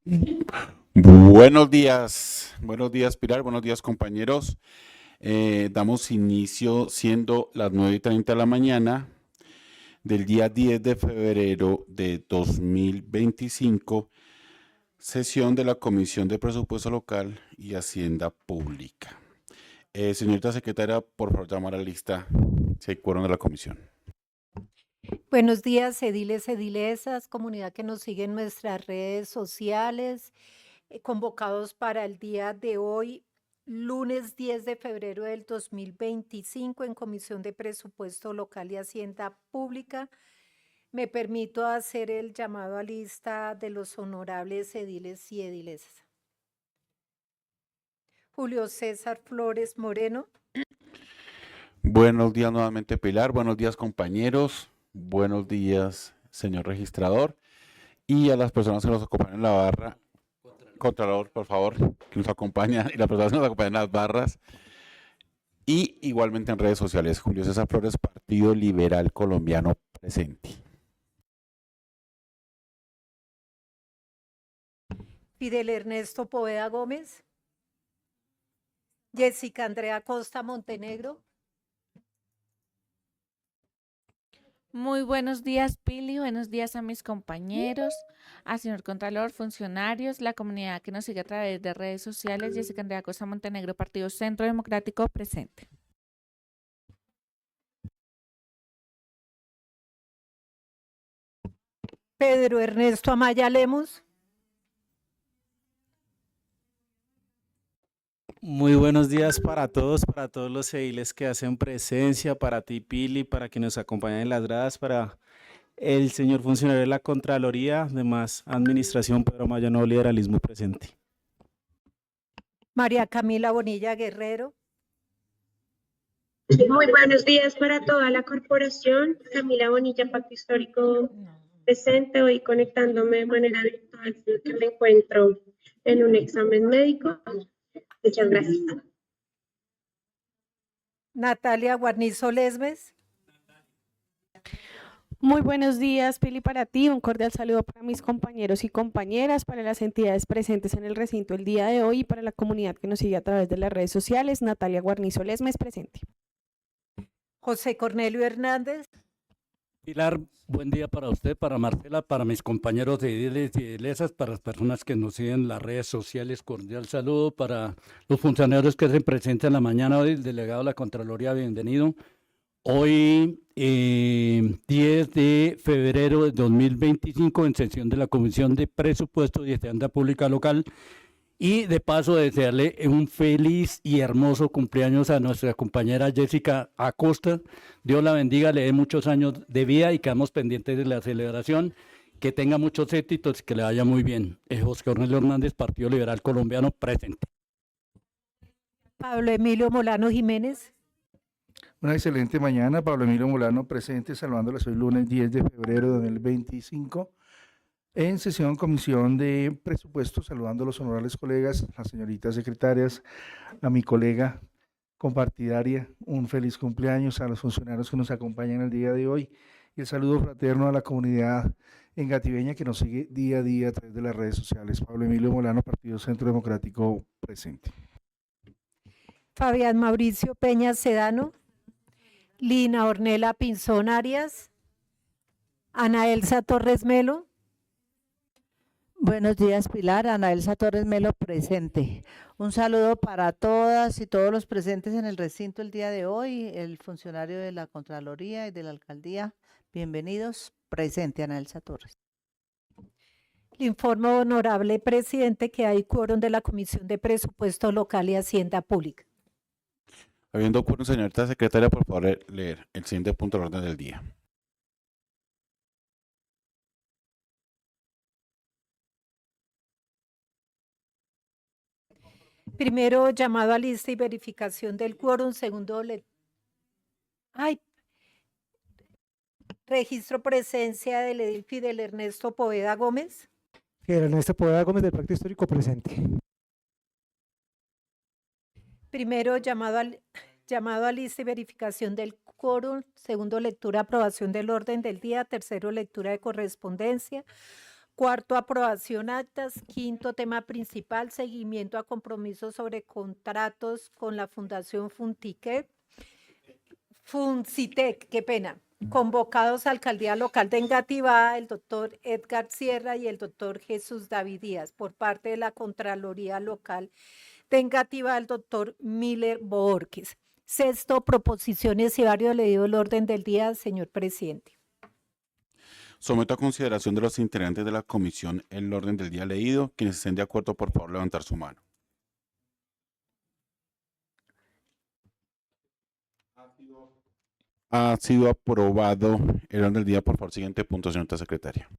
Buenos días Pilar, buenos días compañeros. Damos inicio siendo las 9:30 de la mañana del día 10 de febrero de 2025, sesión de la Comisión de Presupuesto Local y Hacienda Pública. Señorita secretaria, por favor, llamar a la lista si hay quórum de la comisión. Buenos días, ediles, edilesas, comunidad que nos sigue en nuestras redes sociales, convocados para el día de hoy, lunes 10 de febrero del 2025, en Comisión de Presupuesto Local y Hacienda Pública. Me permito hacer el llamado a lista de los honorables ediles y edilesas. Julio César Flores Moreno. Buenos días nuevamente Pilar, buenos días compañeros, buenos días señor registrador y a las personas que nos acompañan en la barra. Contralor, por favor, que nos acompaña y las personas que nos acompañan en las barras. Y igualmente en redes sociales, Julio César Flores, Partido Liberal Colombiano presente. Fidel Ernesto Poveda Gómez. Jessica Andrea Costa Montenegro. Muy buenos días, Pili. Buenos días a mis compañeros, al señor Contralor, funcionarios, la comunidad que nos sigue a través de redes sociales. Jessica Andrea Costa Montenegro, Partido Centro Democrático, presente. Pedro Ernesto Amaya Lemos. Muy buenos días para todos los ediles que hacen presencia, para ti, Pili, para quienes nos acompañan en las gradas, para el señor funcionario de la Contraloría, además, Administración Pedro Amaya Nuevo Liberalismo presente. María Camila Bonilla Guerrero. Muy buenos días para toda la corporación. Camila Bonilla, Pacto Histórico presente, hoy conectándome de manera virtual porque me encuentro en un examen médico. Muchas gracias. Natalia Guarnizo Lesmes. Muy buenos días, Pili, para ti. Un cordial saludo para mis compañeros y compañeras, para las entidades presentes en el recinto el día de hoy y para la comunidad que nos sigue a través de las redes sociales. Natalia Guarnizo Lesmes, presente. José Cornelio Hernández. Pilar, buen día para usted, para Marcela, para mis compañeros de ediles y edilesas, para las personas que nos siguen en las redes sociales, cordial saludo, para los funcionarios que se presentan en la mañana hoy, el delegado de la Contraloría, bienvenido. Hoy, 10 de febrero de 2025, en sesión de la Comisión de Presupuestos y Hacienda Pública Local. Y de paso, desearle un feliz y hermoso cumpleaños a nuestra compañera Jessica Acosta. Dios la bendiga, le dé muchos años de vida y quedamos pendientes de la celebración. Que tenga muchos éxitos y que le vaya muy bien. José Cornelio Hernández, Partido Liberal Colombiano, presente. Pablo Emilio Molano Jiménez. Una excelente mañana, Pablo Emilio Molano presente, saludándoles hoy lunes 10 de febrero de 2025. En sesión Comisión de Presupuestos, saludando a los honorables colegas, las señoritas secretarias, a mi colega compartidaria, un feliz cumpleaños a los funcionarios que nos acompañan el día de hoy y el saludo fraterno a la comunidad engativeña que nos sigue día a día a través de las redes sociales. Pablo Emilio Molano, Partido Centro Democrático, presente. Fabián Mauricio Peña Sedano. Lina Ornella Pinzón Arias. Ana Elsa Torres Melo. Buenos días, Pilar. Ana Elsa Torres Melo presente. Un saludo para todas y todos los presentes en el recinto el día de hoy, el funcionario de la Contraloría y de la Alcaldía. Bienvenidos. Presente, Ana Elsa Torres. Le informo, honorable presidente, que hay quórum de la Comisión de Presupuesto Local y Hacienda Pública. Habiendo quórum, señorita secretaria, por favor, leer el siguiente punto del orden del día. Primero, llamado a lista y verificación del quórum. Segundo, registro presencia del edil Fidel Ernesto Poveda Gómez. Fidel Ernesto Poveda Gómez, del Pacto Histórico, presente. Primero, llamado a lista y verificación del quórum. Segundo, lectura, aprobación del orden del día. Tercero, lectura de correspondencia. Cuarto, aprobación actas. Quinto, tema principal, seguimiento a compromisos sobre contratos con la Fundación Funcitec, qué pena. Convocados a Alcaldía Local de Engativá, el doctor Edgar Sierra y el doctor Jesús David Díaz. Por parte de la Contraloría Local de Engativá, el doctor Miller Borges. Sexto, proposiciones y varios leído el orden del día, señor presidente. Someto a consideración de los integrantes de la comisión el orden del día leído. Quienes estén de acuerdo, por favor, levantar su mano. Ha sido aprobado el orden del día. Por favor, siguiente punto, señora secretaria.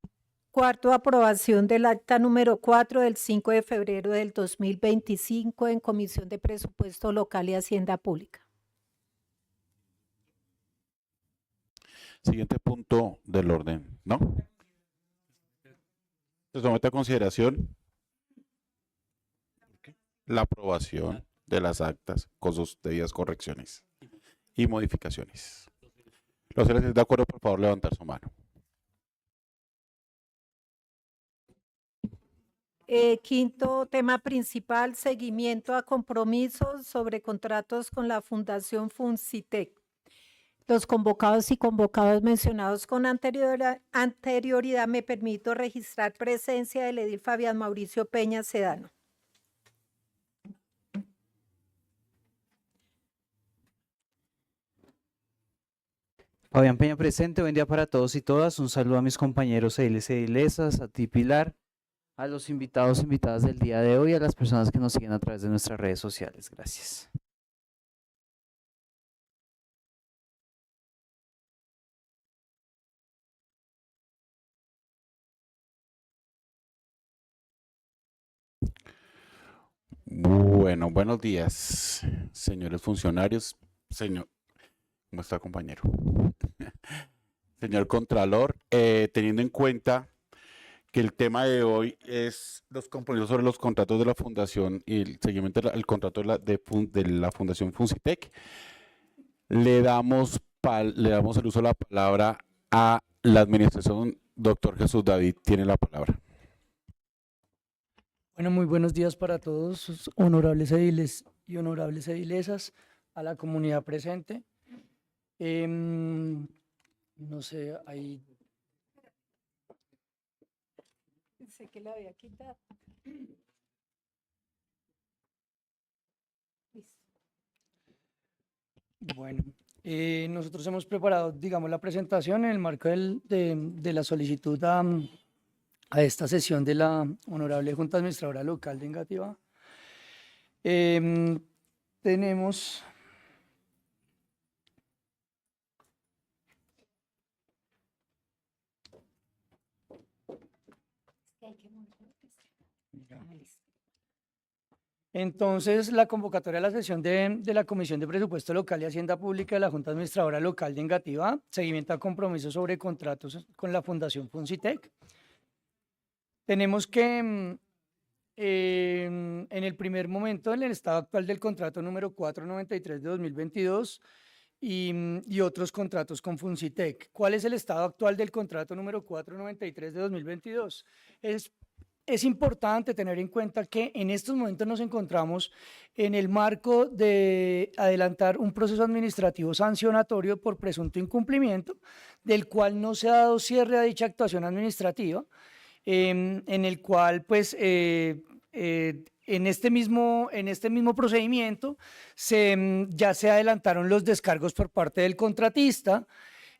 Cuarto, aprobación del acta número 4 del 5 de febrero del 2025 en Comisión de Presupuesto Local y Hacienda Pública. Siguiente punto del orden, ¿no? Se somete a consideración la aprobación de las actas con sus debidas correcciones y modificaciones. Los señores de acuerdo, por favor, levantar su mano. Quinto, tema principal, seguimiento a compromisos sobre contratos con la Fundación Funcitec. Los convocados y convocados mencionados con anterioridad me permito registrar presencia del edil Fabián Mauricio Peña Sedano. Fabián Peña presente, buen día para todos y todas. Un saludo a mis compañeros ediles y edilesas, a ti Pilar, a los invitados e invitadas del día de hoy, a las personas que nos siguen a través de nuestras redes sociales. Gracias. Bueno, buenos días, señores funcionarios. Señor, ¿cómo está, compañero? Señor Contralor, teniendo en cuenta que el tema de hoy es los compromisos sobre los contratos de la Fundación y el seguimiento del contrato de la Fundación Funcitec, le damos el uso de la palabra a la administración. Doctor Jesús David tiene la palabra. Bueno, muy buenos días para todos, honorables ediles y honorables edilesas, a la comunidad presente. No sé, ahí... Pensé que la había quitado. Listo. Bueno, nosotros hemos preparado, digamos, la presentación en el marco de la solicitud a esta sesión de la Honorable Junta Administradora Local de Engativá. Tenemos... Entonces, la convocatoria a la sesión de la Comisión de Presupuesto Local y Hacienda Pública de la Junta Administradora Local de Engativá, seguimiento a compromisos sobre contratos con la Fundación Funcitec. Tenemos que en el primer momento, en el estado actual del contrato número 493 de 2022 y otros contratos con Funcitec. ¿Cuál es el estado actual del contrato número 493 de 2022? Es importante tener en cuenta que en estos momentos nos encontramos en el marco de adelantar un proceso administrativo sancionatorio por presunto incumplimiento, del cual no se ha dado cierre a dicha actuación administrativa, en el cual pues en este mismo procedimiento ya se adelantaron los descargos por parte del contratista,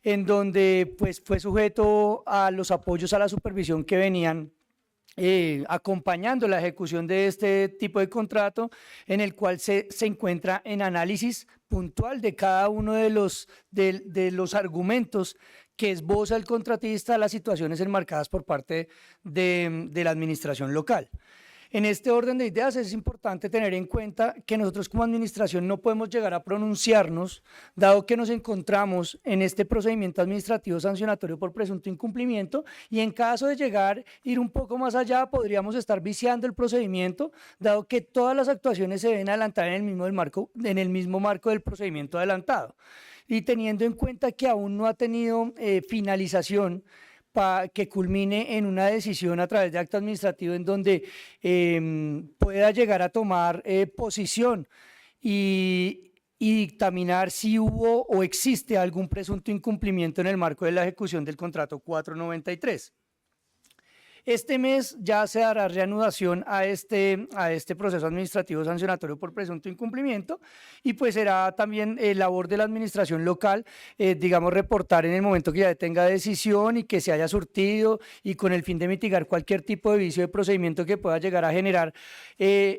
en donde pues fue sujeto a los apoyos a la supervisión que venían acompañando la ejecución de este tipo de contrato, en el cual se encuentra en análisis puntual de cada uno de los argumentos que esboza el contratista a las situaciones enmarcadas por parte de la administración local. En este orden de ideas es importante tener en cuenta que nosotros como administración no podemos llegar a pronunciarnos, dado que nos encontramos en este procedimiento administrativo sancionatorio por presunto incumplimiento, y en caso de ir un poco más allá, podríamos estar viciando el procedimiento, dado que todas las actuaciones se deben adelantar en el mismo marco del procedimiento adelantado. Y teniendo en cuenta que aún no ha tenido finalización que culmine en una decisión a través de acto administrativo en donde pueda llegar a tomar posición y dictaminar si hubo o existe algún presunto incumplimiento en el marco de la ejecución del contrato 493. Este mes ya se dará reanudación a este proceso administrativo sancionatorio por presunto incumplimiento y pues será también labor de la administración local, digamos, reportar en el momento que ya tenga decisión y que se haya surtido y con el fin de mitigar cualquier tipo de vicio de procedimiento que pueda llegar a generar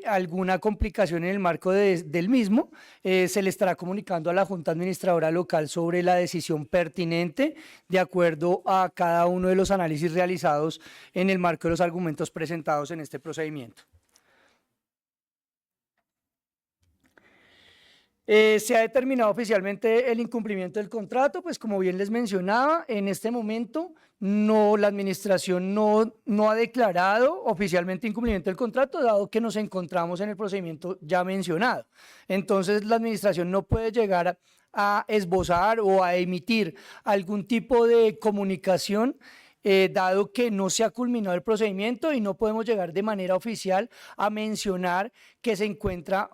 alguna complicación en el marco del mismo, se le estará comunicando a la Junta Administradora Local sobre la decisión pertinente de acuerdo a cada uno de los análisis realizados en el marco de los argumentos presentados en este procedimiento. Se ha determinado oficialmente el incumplimiento del contrato, pues como bien les mencionaba, en este momento la administración no ha declarado oficialmente incumplimiento del contrato, dado que nos encontramos en el procedimiento ya mencionado. Entonces la administración no puede llegar a esbozar o a emitir algún tipo de comunicación dado que no se ha culminado el procedimiento y no podemos llegar de manera oficial a mencionar que se encuentra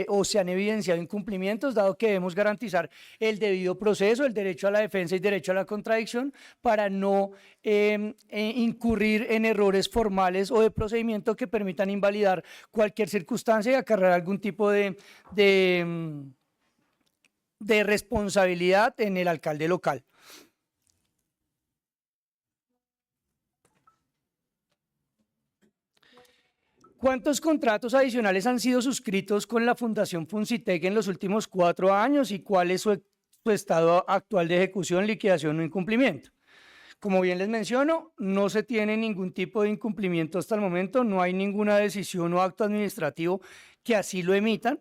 o se han evidenciado incumplimientos, dado que debemos garantizar el debido proceso, el derecho a la defensa y derecho a la contradicción para no incurrir en errores formales o de procedimiento que permitan invalidar cualquier circunstancia y acarrear algún tipo de responsabilidad en el alcalde local. ¿Cuántos contratos adicionales han sido suscritos con la Fundación Funcitec en los últimos 4 años y cuál es su estado actual de ejecución, liquidación o incumplimiento? Como bien les menciono, no se tiene ningún tipo de incumplimiento hasta el momento, no hay ninguna decisión o acto administrativo que así lo emitan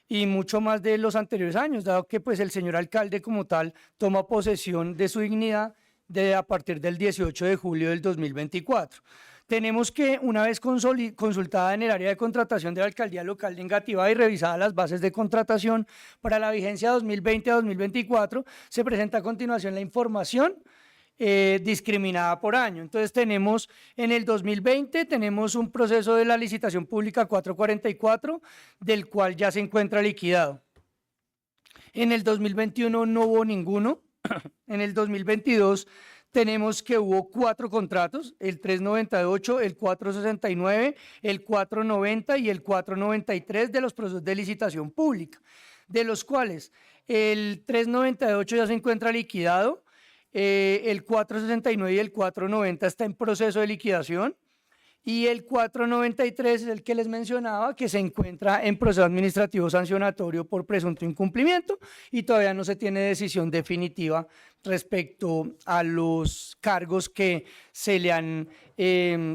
y mucho más de los anteriores años, dado que pues el señor alcalde como tal toma posesión de su dignidad a partir del 18 de julio del 2024. Tenemos que, una vez consultada en el área de contratación de la Alcaldía Local de Engativá y revisadas las bases de contratación para la vigencia 2020 a 2024, se presenta a continuación la información discriminada por año. Entonces tenemos en el 2020, tenemos un proceso de la licitación pública 444, del cual ya se encuentra liquidado. En el 2021 no hubo ninguno. En el 2022 tenemos que hubo 4 contratos, el 398, el 469, el 490 y el 493 de los procesos de licitación pública, de los cuales el 398 ya se encuentra liquidado, el 469 y el 490 está en proceso de liquidación y el 493 es el que les mencionaba que se encuentra en proceso administrativo sancionatorio por presunto incumplimiento y todavía no se tiene decisión definitiva respecto a los cargos que se le han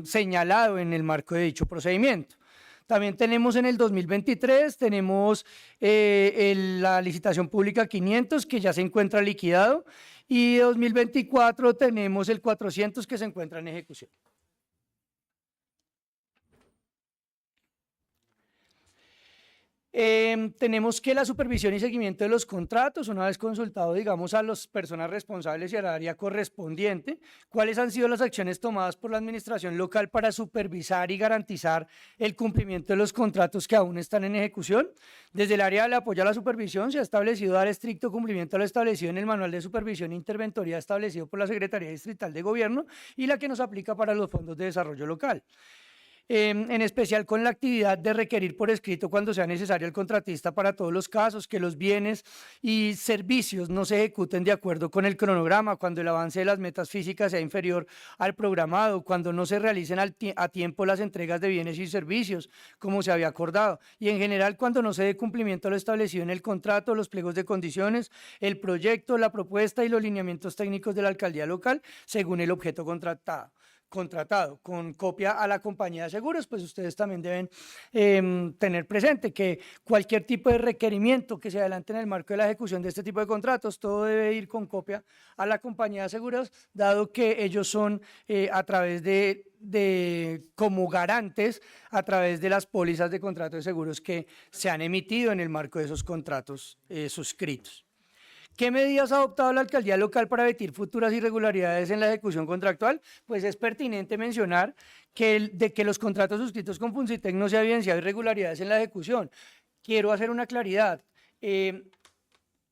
señalado en el marco de dicho procedimiento. También tenemos en el 2023, tenemos la licitación pública 500 que ya se encuentra liquidado y 2024 tenemos el 400 que se encuentra en ejecución. Tenemos que la supervisión y seguimiento de los contratos, una vez consultado, digamos, a las personas responsables y al área correspondiente, cuáles han sido las acciones tomadas por la administración local para supervisar y garantizar el cumplimiento de los contratos que aún están en ejecución. Desde el área del apoyo a la supervisión se ha establecido dar estricto cumplimiento a lo establecido en el manual de supervisión e interventoría establecido por la Secretaría Distrital de Gobierno y la que nos aplica para los fondos de desarrollo local. En especial con la actividad de requerir por escrito cuando sea necesario el contratista para todos los casos, que los bienes y servicios no se ejecuten de acuerdo con el cronograma, cuando el avance de las metas físicas sea inferior al programado, cuando no se realicen a tiempo las entregas de bienes y servicios como se había acordado y en general cuando no se dé cumplimiento a lo establecido en el contrato, los pliegos de condiciones, el proyecto, la propuesta y los lineamientos técnicos de la alcaldía local según el objeto contratado, con copia a la compañía de seguros, pues ustedes también deben tener presente que cualquier tipo de requerimiento que se adelante en el marco de la ejecución de este tipo de contratos, todo debe ir con copia a la compañía de seguros, dado que ellos son a través como garantes a través de las pólizas de contrato de seguros que se han emitido en el marco de esos contratos suscritos. ¿Qué medidas ha adoptado la alcaldía local para evitar futuras irregularidades en la ejecución contractual? Pues es pertinente mencionar que de que los contratos suscritos con Funcitec no se ha evidenciado irregularidades en la ejecución. Quiero hacer una claridad.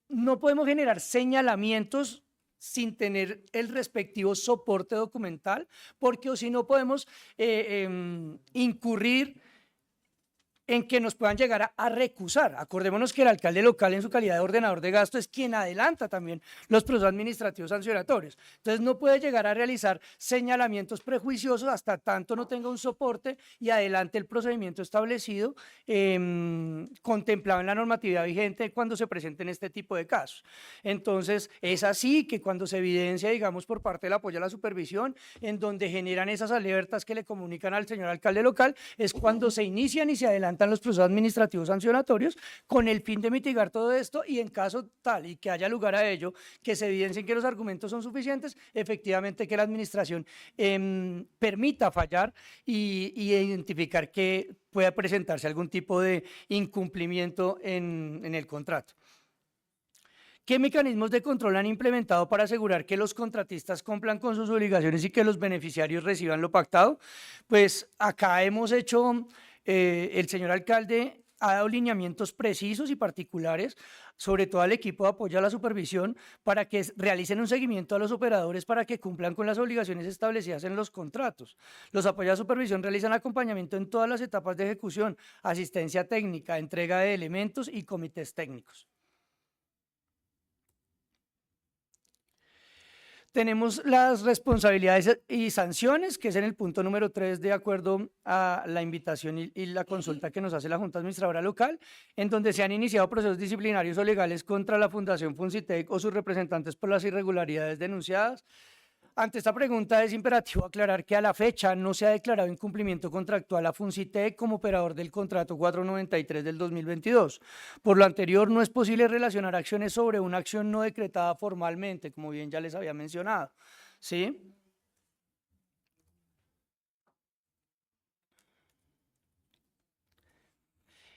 No podemos generar señalamientos sin tener el respectivo soporte documental, porque o si no podemos incurrir en que nos puedan llegar a recusar. Acordémonos que el alcalde local, en su calidad de ordenador de gasto, es quien adelanta también los procesos administrativos sancionatorios. Entonces no puede llegar a realizar señalamientos prejuiciosos hasta tanto no tenga un soporte y adelante el procedimiento establecido contemplado en la normatividad vigente cuando se presenten este tipo de casos. Entonces es así que cuando se evidencia, digamos, por parte del apoyo a la supervisión, en donde generan esas alertas que le comunican al señor alcalde local, es cuando se inician y se adelantan los procesos administrativos sancionatorios con el fin de mitigar todo esto, y en caso tal y que haya lugar a ello, que se evidencien que los argumentos son suficientes, efectivamente que la administración permita fallar y identificar que pueda presentarse algún tipo de incumplimiento en el contrato. ¿Qué mecanismos de control han implementado para asegurar que los contratistas cumplan con sus obligaciones y que los beneficiarios reciban lo pactado? Pues acá hemos hecho, el señor alcalde ha dado lineamientos precisos y particulares, sobre todo al equipo de apoyo a la supervisión, para que realicen un seguimiento a los operadores para que cumplan con las obligaciones establecidas en los contratos. Los apoyos a la supervisión realizan acompañamiento en todas las etapas de ejecución, asistencia técnica, entrega de elementos y comités técnicos. Tenemos las responsabilidades y sanciones, que es en el punto número 3, de acuerdo a la invitación y la consulta que nos hace la Junta Administradora Local, en donde se han iniciado procesos disciplinarios o legales contra la Fundación Funcitec o sus representantes por las irregularidades denunciadas. Ante esta pregunta es imperativo aclarar que a la fecha no se ha declarado incumplimiento contractual a Funcitec como operador del contrato 493 del 2022. Por lo anterior, no es posible relacionar acciones sobre una acción no decretada formalmente, como bien ya les había mencionado, ¿sí?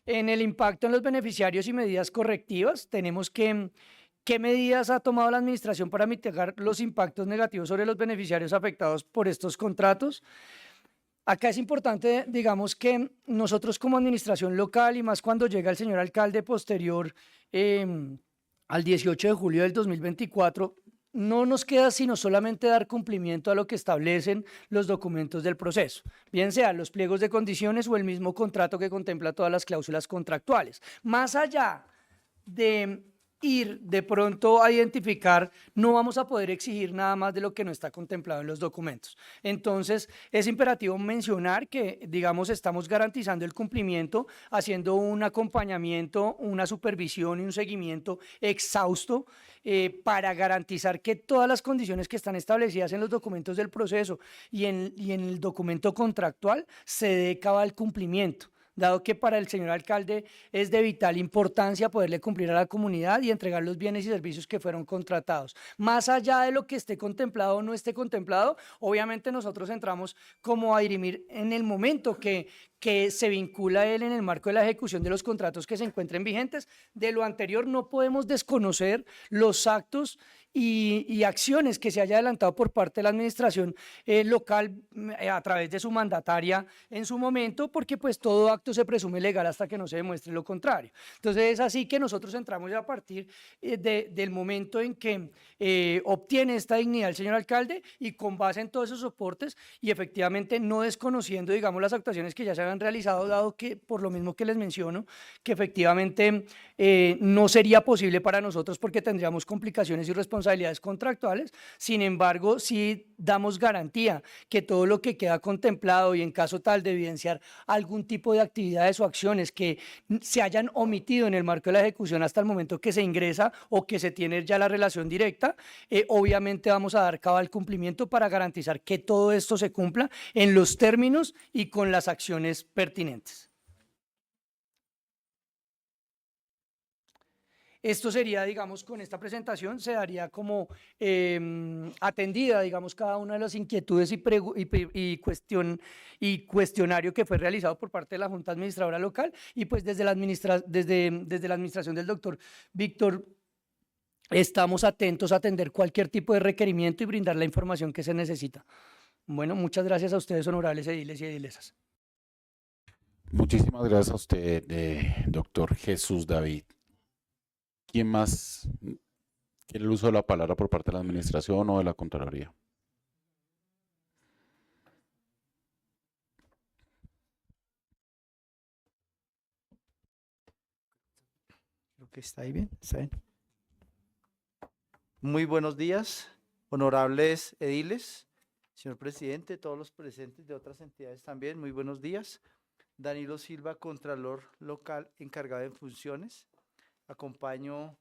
En el impacto en los beneficiarios y medidas correctivas, tenemos que ¿qué medidas ha tomado la administración para mitigar los impactos negativos sobre los beneficiarios afectados por estos contratos? Acá es importante, digamos, que nosotros como administración local, y más cuando llega el señor alcalde posterior al 18 de julio del 2024, no nos queda sino solamente dar cumplimiento a lo que establecen los documentos del proceso, bien sean los pliegos de condiciones o el mismo contrato que contempla todas las cláusulas contractuales. Más allá de ir de pronto a identificar, no vamos a poder exigir nada más de lo que no está contemplado en los documentos. Entonces, es imperativo mencionar que, digamos, estamos garantizando el cumplimiento, haciendo un acompañamiento, una supervisión y un seguimiento exhausto para garantizar que todas las condiciones que están establecidas en los documentos del proceso y en el documento contractual se dé cabal cumplimiento, dado que para el señor alcalde es de vital importancia poderle cumplir a la comunidad y entregar los bienes y servicios que fueron contratados. Más allá de lo que esté contemplado o no esté contemplado, obviamente nosotros entramos como a dirimir en el momento que se vincula él en el marco de la ejecución de los contratos que se encuentren vigentes. De lo anterior no podemos desconocer los actos y acciones que se haya adelantado por parte de la administración local a través de su mandataria en su momento, porque pues todo acto se presume legal hasta que no se demuestre lo contrario. Entonces es así que nosotros entramos ya a partir del momento en que obtiene esta dignidad el señor alcalde, y con base en todos esos soportes y efectivamente no desconociendo, digamos, las actuaciones que ya se habían realizado, dado que por lo mismo que les menciono, que efectivamente no sería posible para nosotros porque tendríamos complicaciones y responsabilidades contractuales. Sin embargo, sí damos garantía que todo lo que queda contemplado, y en caso tal de evidenciar algún tipo de actividades o acciones que se hayan omitido en el marco de la ejecución hasta el momento que se ingresa o que se tiene ya la relación directa, obviamente vamos a dar cabal cumplimiento para garantizar que todo esto se cumpla en los términos y con las acciones pertinentes. Esto sería, digamos, con esta presentación se daría como atendida, digamos, cada una de las inquietudes y cuestionario que fue realizado por parte de la Junta Administradora Local, y pues desde la administración del doctor Víctor estamos atentos a atender cualquier tipo de requerimiento y brindar la información que se necesita. Bueno, muchas gracias a ustedes, honorables ediles y edilesas. Muchísimas gracias a usted, doctor Jesús David. ¿Quién más quiere el uso de la palabra por parte de la administración o de la Contraloría? Creo que está ahí bien, está bien. Muy buenos días, honorables ediles, señor presidente, todos los presentes de otras entidades también, muy buenos días. Danilo Silva, Contralor Local encargado en funciones. Acompaño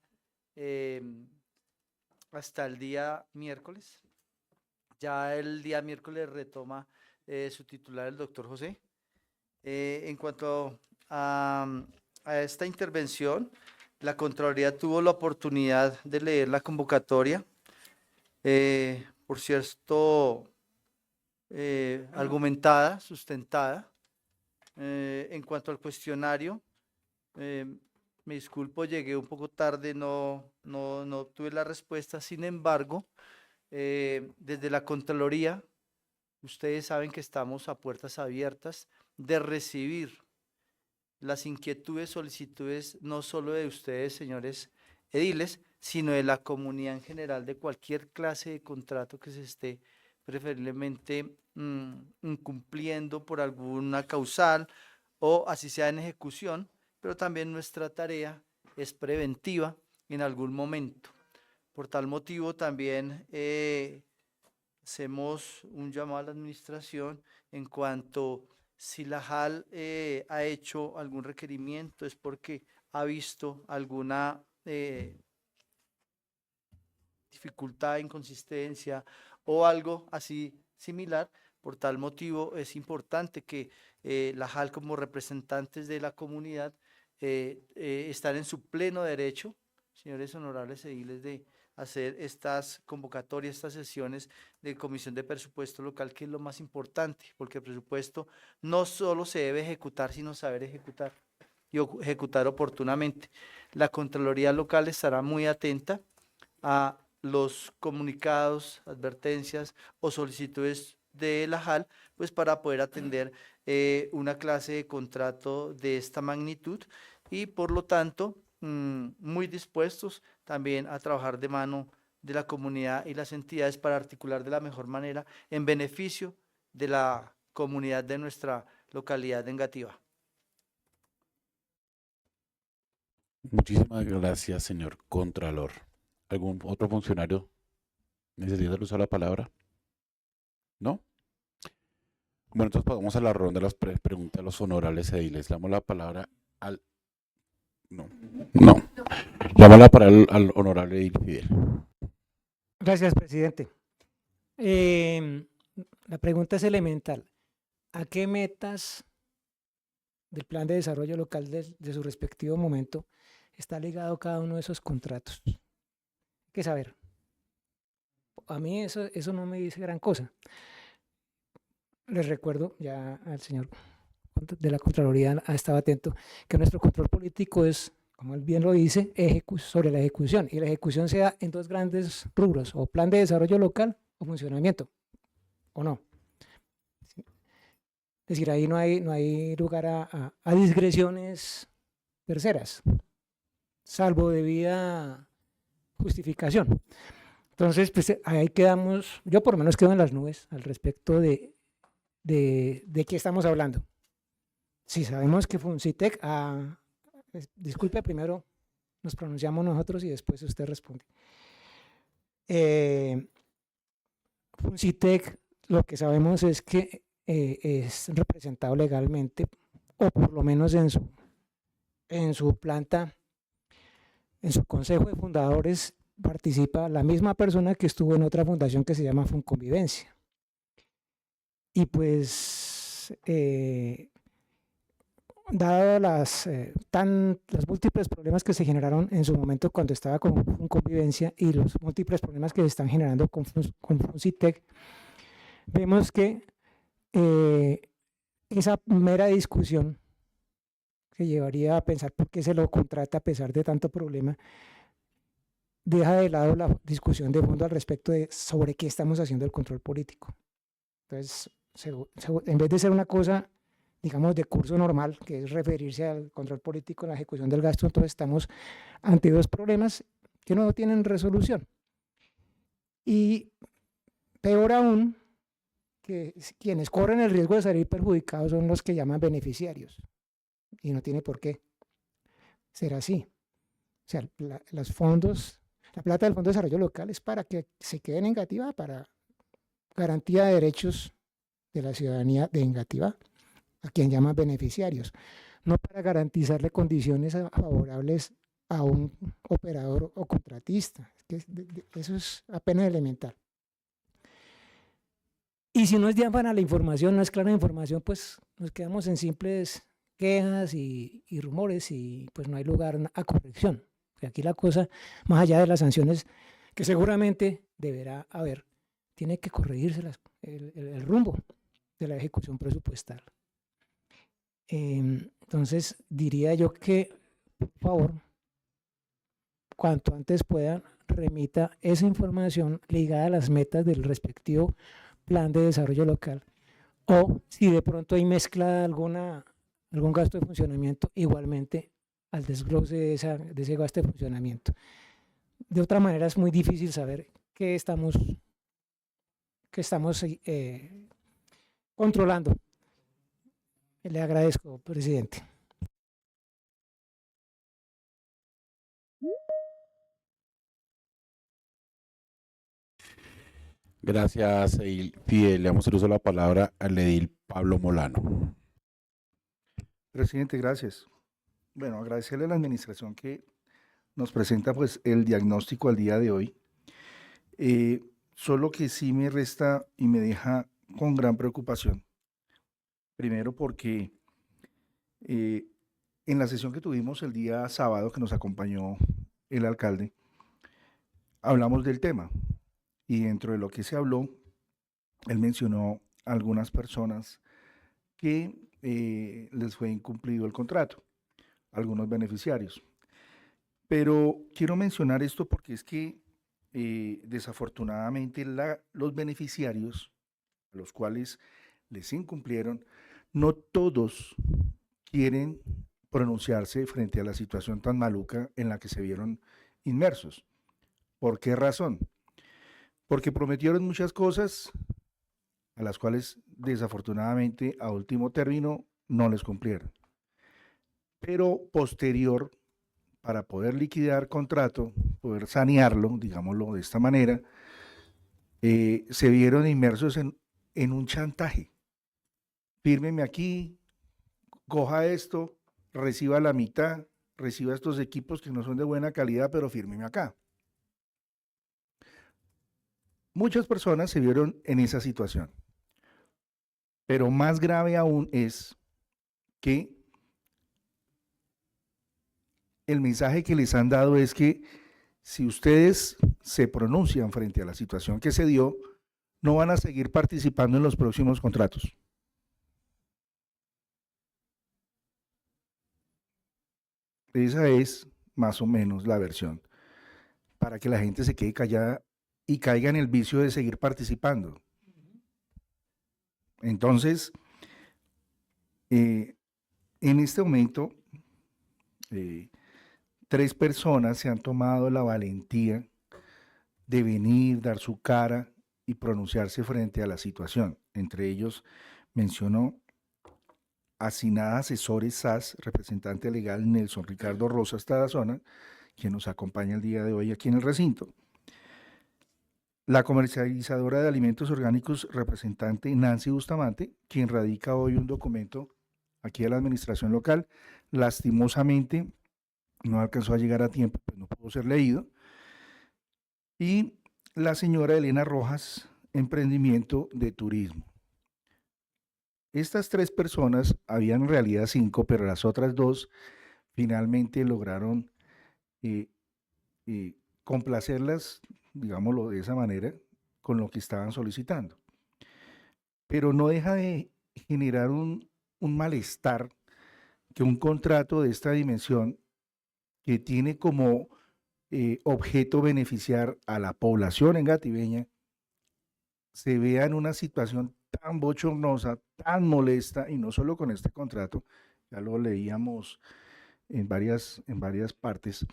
hasta el día miércoles. Ya el día miércoles retoma su titular, el doctor José. En cuanto a esta intervención, la Contraloría tuvo la oportunidad de leer la convocatoria. Por cierto, argumentada, sustentada. En cuanto al cuestionario, me disculpo, llegué un poco tarde, no obtuve la respuesta. Sin embargo, desde la Contraloría, ustedes saben que estamos a puertas abiertas de recibir las inquietudes, solicitudes, no solo de ustedes, señores ediles, sino de la comunidad en general, de cualquier clase de contrato que se esté preferiblemente incumpliendo por alguna causal o así sea en ejecución, pero también nuestra tarea es preventiva en algún momento. Por tal motivo también hacemos un llamado a la administración en cuanto si la JAL ha hecho algún requerimiento es porque ha visto alguna dificultad, inconsistencia o algo así similar. Por tal motivo es importante que la JAL como representantes de la comunidad están en su pleno derecho, señores honorables ediles, de hacer estas convocatorias, estas sesiones de Comisión de Presupuesto Local, que es lo más importante, porque el presupuesto no solo se debe ejecutar, sino saber ejecutar y ejecutar oportunamente. La Contraloría Local estará muy atenta a los comunicados, advertencias o solicitudes de la JAL, pues para poder atender una clase de contrato de esta magnitud y por lo tanto muy dispuestos también a trabajar de mano de la comunidad y las entidades para articular de la mejor manera en beneficio de la comunidad de nuestra localidad de Engativá. Muchísimas gracias, señor Contralor. ¿Algún otro funcionario necesita usar la palabra? ¿No? Bueno, entonces pasamos a la ronda de las preguntas a los honorables ediles. Le damos la palabra al... No. Le damos la palabra al honorable edil Fidel. Gracias, presidente. La pregunta es elemental. ¿A qué metas del plan de desarrollo local de su respectivo momento está ligado cada uno de esos contratos? Hay que saber. A mí eso no me dice gran cosa. Les recuerdo, ya al señor de la Contraloría ha estado atento, que nuestro control político es, como él bien lo dice, sobre la ejecución. Y la ejecución se da en dos grandes rubros, o plan de desarrollo local o funcionamiento, ¿o no? Es decir, ahí no hay lugar a discreciones terceras, salvo debida justificación. Entonces, pues ahí quedamos, yo por lo menos quedo en las nubes al respecto de qué estamos hablando. Si sabemos que Funcitec, disculpe, primero nos pronunciamos nosotros y después usted responde. Funcitec, lo que sabemos es que es representado legalmente, o por lo menos en su planta, en su consejo de fundadores, participa la misma persona que estuvo en otra fundación que se llama Funconvivencia. Y pues, dado los múltiples problemas que se generaron en su momento cuando estaba con Funconvivencia y los múltiples problemas que se están generando con Funcitec, vemos que esa mera discusión que llevaría a pensar por qué se lo contrata a pesar de tanto problema, deja de lado la discusión de fondo al respecto de sobre qué estamos haciendo el control político. Entonces, en vez de ser una cosa, digamos, de curso normal, que es referirse al control político en la ejecución del gasto, entonces estamos ante dos problemas que no tienen resolución. Y peor aún, que quienes corren el riesgo de salir perjudicados son los que llaman beneficiarios. Y no tiene por qué ser así. O sea, los fondos, la plata del Fondo de Desarrollo Local es para que se quede en Engativá, para garantía de derechos de la ciudadanía de Engativá, a quien llaman beneficiarios, no para garantizarle condiciones favorables a un operador o contratista. Eso es apenas elemental. Y si no es diáfana la información, no es clara la información, pues nos quedamos en simples quejas y rumores y pues no hay lugar a corrección. Aquí la cosa, más allá de las sanciones que seguramente deberá haber, tiene que corregirse el rumbo de la ejecución presupuestal. Entonces diría yo que, por favor, cuanto antes puedan, remita esa información ligada a las metas del respectivo plan de desarrollo local, o si de pronto hay mezcla algún gasto de funcionamiento, igualmente al desglose de ese gasto de funcionamiento. De otra manera es muy difícil saber qué estamos controlando. Le agradezco, presidente. Gracias, Fidel. Le damos el uso de la palabra al edil Pablo Molano. Presidente, gracias. Bueno, agradecerle a la administración que nos presenta pues el diagnóstico al día de hoy. Solo que sí me resta y me deja con gran preocupación. Primero porque en la sesión que tuvimos el día sábado que nos acompañó el alcalde, hablamos del tema y dentro de lo que se habló, él mencionó a algunas personas que les fue incumplido el contrato, algunos beneficiarios. Pero quiero mencionar esto porque es que desafortunadamente los beneficiarios a los cuales les incumplieron, no todos quieren pronunciarse frente a la situación tan maluca en la que se vieron inmersos. ¿Por qué razón? Porque prometieron muchas cosas a las cuales desafortunadamente a último término no les cumplieron. Pero posterior, para poder liquidar contrato, poder sanearlo, digámoslo de esta manera, se vieron inmersos en un chantaje. Fírmeme aquí, coja esto, reciba la mitad, reciba estos equipos que no son de buena calidad, pero fírmeme acá. Muchas personas se vieron en esa situación. Pero más grave aún es que el mensaje que les han dado es que si ustedes se pronuncian frente a la situación que se dio, no van a seguir participando en los próximos contratos. Esa es más o menos la versión, para que la gente se quede callada y caiga en el vicio de seguir participando. Entonces, en este momento, 3 personas se han tomado la valentía de venir, dar su cara y pronunciarse frente a la situación. Entre ellos mencionó a Sinada Asesores SAS, representante legal Nelson Ricardo Rosas Tarazona, quien nos acompaña el día de hoy aquí en el recinto. La comercializadora de alimentos orgánicos, representante Nancy Bustamante, quien radica hoy un documento aquí a la administración local. Lastimosamente, no alcanzó a llegar a tiempo, pues no pudo ser leído. Y la señora Elena Rojas, emprendimiento de turismo. Estas 3 personas, habían en realidad 5, pero las otras 2 finalmente lograron complacerlas, digámoslo de esa manera, con lo que estaban solicitando. Pero no deja de generar un malestar que un contrato de esta dimensión, que tiene como objeto beneficiar a la población engativeña, se vea en una situación tan bochornosa, tan molesta, y no solo con este contrato, ya lo leíamos en varias partes,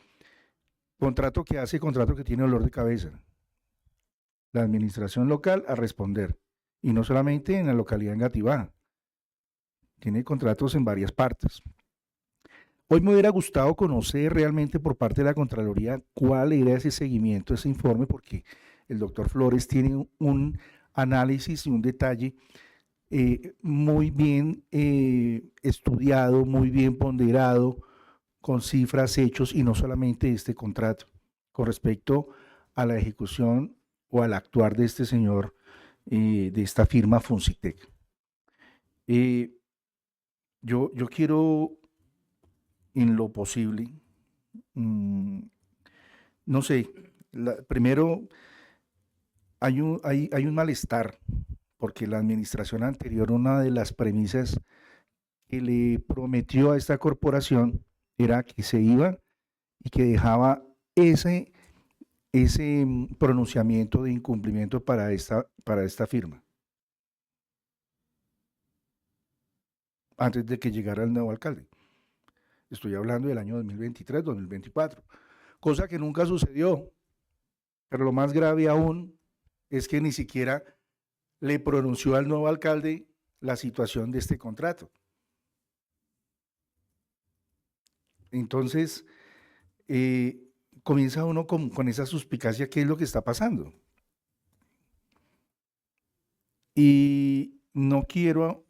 contrato que tiene olor de cabeza. La administración local a responder, y no solamente en la localidad de Engativá, tiene contratos en varias partes. Hoy me hubiera gustado conocer realmente por parte de la Contraloría cuál era ese seguimiento, ese informe, porque el doctor Flores tiene un análisis y un detalle muy bien estudiado, muy bien ponderado, con cifras, hechos, y no solamente este contrato, con respecto a la ejecución o al actuar de este señor, de esta firma Funcitec. Yo quiero, en lo posible, no sé, primero hay un malestar, porque la administración anterior, una de las premisas que le prometió a esta corporación era que se iba y que dejaba ese pronunciamiento de incumplimiento para esta firma, antes de que llegara el nuevo alcalde. Estoy hablando del año 2023, 2024, cosa que nunca sucedió. Pero lo más grave aún es que ni siquiera le pronunció al nuevo alcalde la situación de este contrato. Entonces, comienza uno con esa suspicacia, ¿qué es lo que está pasando? Y no quiero...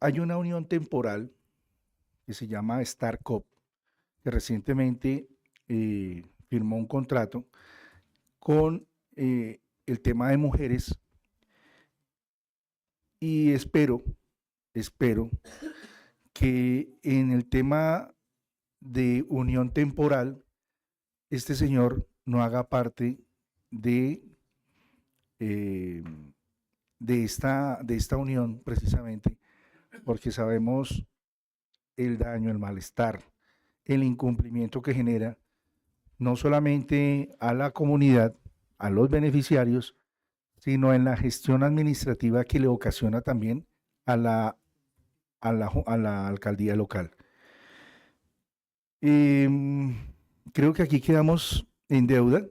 hay una unión temporal que se llama StarCop, que recientemente firmó un contrato con el tema de mujeres, y espero que en el tema de unión temporal este señor no haga parte de esta unión, precisamente porque sabemos el daño, el malestar, el incumplimiento que genera no solamente a la comunidad, a los beneficiarios, sino en la gestión administrativa que le ocasiona también a la alcaldía local. Creo que aquí quedamos en deuda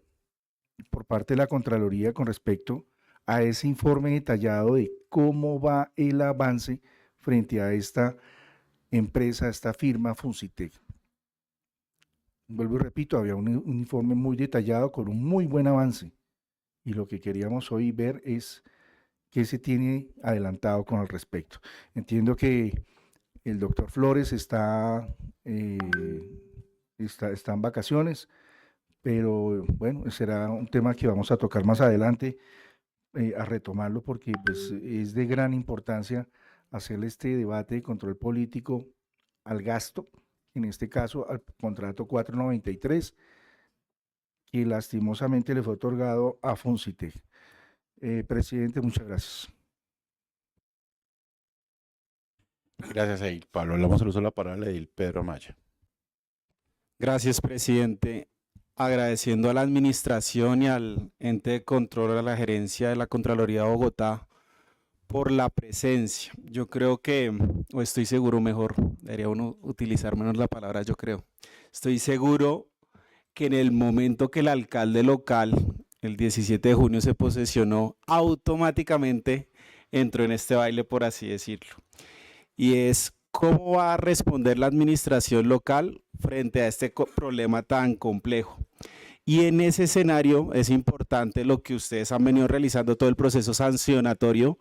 por parte de la Contraloría con respecto a ese informe detallado de cómo va el avance frente a esta empresa, esta firma Funcitec. Vuelvo y repito, había un informe muy detallado con un muy buen avance, y lo que queríamos hoy ver es qué se tiene adelantado con el respecto. Entiendo que el doctor Flores está en vacaciones, pero bueno, será un tema que vamos a tocar más adelante, a retomarlo, porque pues, es de gran importancia hacer este debate de control político al gasto, en este caso al contrato 493, que lastimosamente le fue otorgado a Funcitec. Presidente, muchas gracias. Gracias, Edil Pablo. Le damos el uso de la palabra a Edil Pedro Amaya. Gracias, presidente. Agradeciendo a la administración y al ente de control, a la gerencia de la Contraloría de Bogotá, por la presencia. Yo creo que, o estoy seguro, mejor, debería uno utilizar menos la palabra yo creo. Estoy seguro que en el momento que el alcalde local, el 17 de junio, se posesionó, automáticamente entró en este baile, por así decirlo. Y es cómo va a responder la administración local frente a este problema tan complejo. Y en ese escenario es importante lo que ustedes han venido realizando, todo el proceso sancionatorio,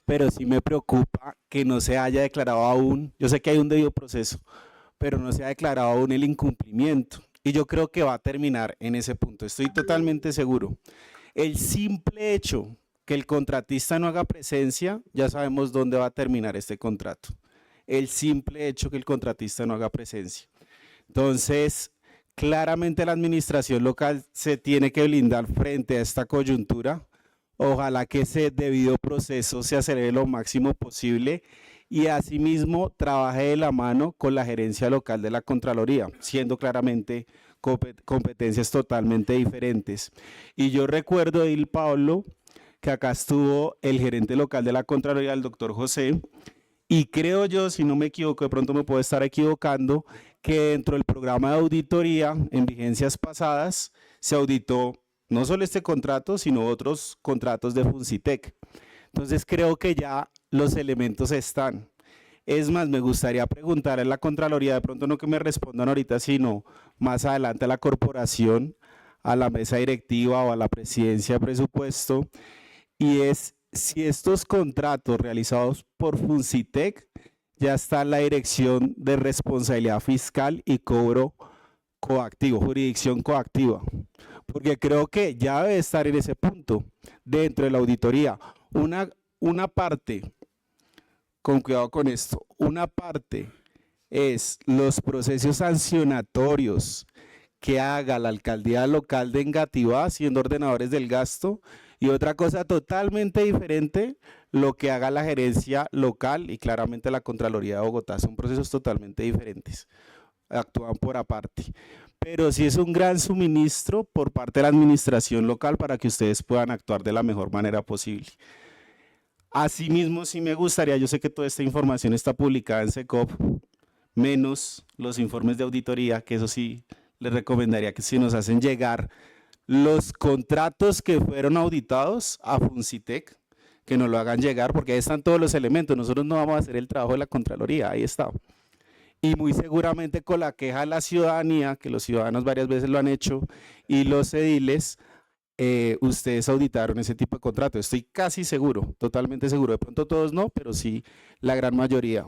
pero sí me preocupa que no se haya declarado aún, yo sé que hay un debido proceso, pero no se ha declarado aún el incumplimiento. Y yo creo que va a terminar en ese punto, estoy totalmente seguro. El simple hecho que el contratista no haga presencia, ya sabemos dónde va a terminar este contrato. El simple hecho que el contratista no haga presencia. Entonces, claramente la administración local se tiene que blindar frente a esta coyuntura. Ojalá que ese debido proceso se acelere lo máximo posible y asimismo trabajé de la mano con la gerencia local de la Contraloría, siendo claramente competencias totalmente diferentes. Y yo recuerdo, Edil Pablo, que acá estuvo el gerente local de la Contraloría, el doctor José, y creo yo, si no me equivoco, de pronto me puedo estar equivocando, que dentro del programa de auditoría en vigencias pasadas se auditó no solo este contrato, sino otros contratos de Funcitec. Entonces creo que ya los elementos están. Es más, me gustaría preguntar a la Contraloría, de pronto no que me respondan ahorita, sino más adelante a la corporación, a la mesa directiva o a la presidencia de presupuesto, y es si estos contratos realizados por Funcitec ya está en la dirección de responsabilidad fiscal y cobro coactivo, jurisdicción coactiva, porque creo que ya debe estar en ese punto dentro de la auditoría. Una parte, con cuidado con esto, una parte es los procesos sancionatorios que haga la alcaldía local de Engativá siendo ordenadores del gasto, y otra cosa totalmente diferente, lo que haga la gerencia local y claramente la Contraloría de Bogotá. Son procesos totalmente diferentes, actúan por aparte. Pero sí es un gran suministro por parte de la administración local para que ustedes puedan actuar de la mejor manera posible. Asimismo, sí me gustaría, yo sé que toda esta información está publicada en SECOP, menos los informes de auditoría, que eso sí les recomendaría que si nos hacen llegar los contratos que fueron auditados a Funcitec, que nos lo hagan llegar, porque ahí están todos los elementos. Nosotros no vamos a hacer el trabajo de la Contraloría, ahí está. Y muy seguramente con la queja de la ciudadanía, que los ciudadanos varias veces lo han hecho, y los ediles, ustedes auditaron ese tipo de contrato. Estoy casi seguro, totalmente seguro. De pronto todos no, pero sí la gran mayoría.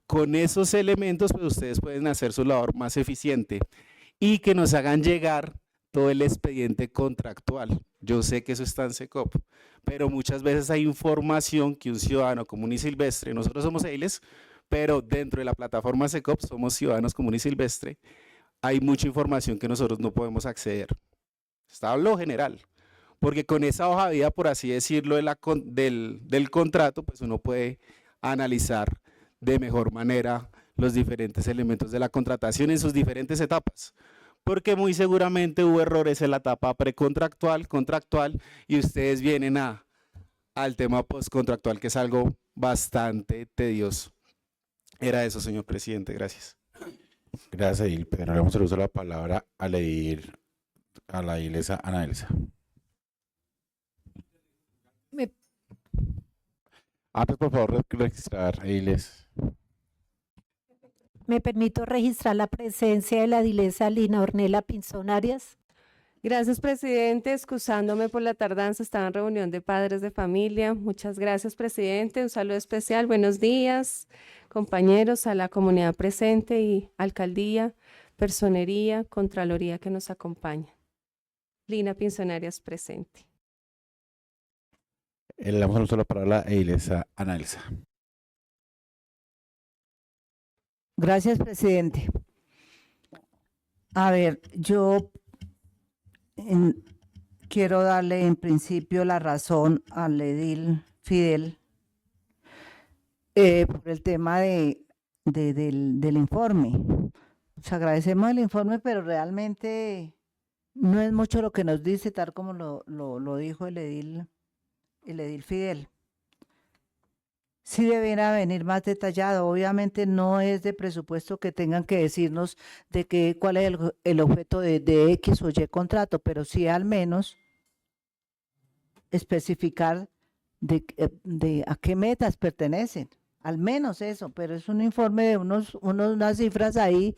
Con esos elementos, pues ustedes pueden hacer su labor más eficiente y que nos hagan llegar todo el expediente contractual. Yo sé que eso está en SECOP, pero muchas veces hay información que un ciudadano común y silvestre, nosotros somos ediles, pero dentro de la plataforma SECOP somos ciudadanos común y silvestre, hay mucha información que nosotros no podemos acceder. Está lo general, porque con esa hoja de vida, por así decirlo, del contrato, pues uno puede analizar de mejor manera los diferentes elementos de la contratación en sus diferentes etapas, porque muy seguramente hubo errores en la etapa precontractual, contractual, y ustedes vienen al tema postcontractual, que es algo bastante tedioso. Era eso, señor presidente, gracias. Gracias, Edil. Pero ahora vamos a usar la palabra a la edilesa Ana Elsa. Antes, por favor, registrar, ediles. Me permito registrar la presencia de la edilesa Lina Ornella Pinzón Arias. Gracias, presidente. Excusándome por la tardanza, estaba en reunión de padres de familia. Muchas gracias, presidente. Un saludo especial. Buenos días, compañeros, a la comunidad presente y alcaldía, personería, contraloría que nos acompaña. Lina Pinzón Arias presente. Le damos a usar la palabra a edilesa Ana Elsa. Gracias, presidente. A ver, yo quiero darle en principio la razón al edil Fidel por el tema del informe. Pues agradecemos el informe, pero realmente no es mucho lo que nos dice, tal como lo dijo el edil Fidel. Sí debiera venir más detallado. Obviamente no es de presupuesto que tengan que decirnos cuál es el objeto de X o Y contrato, pero sí al menos especificar de a qué metas pertenecen. Al menos eso, pero es un informe de unas cifras ahí,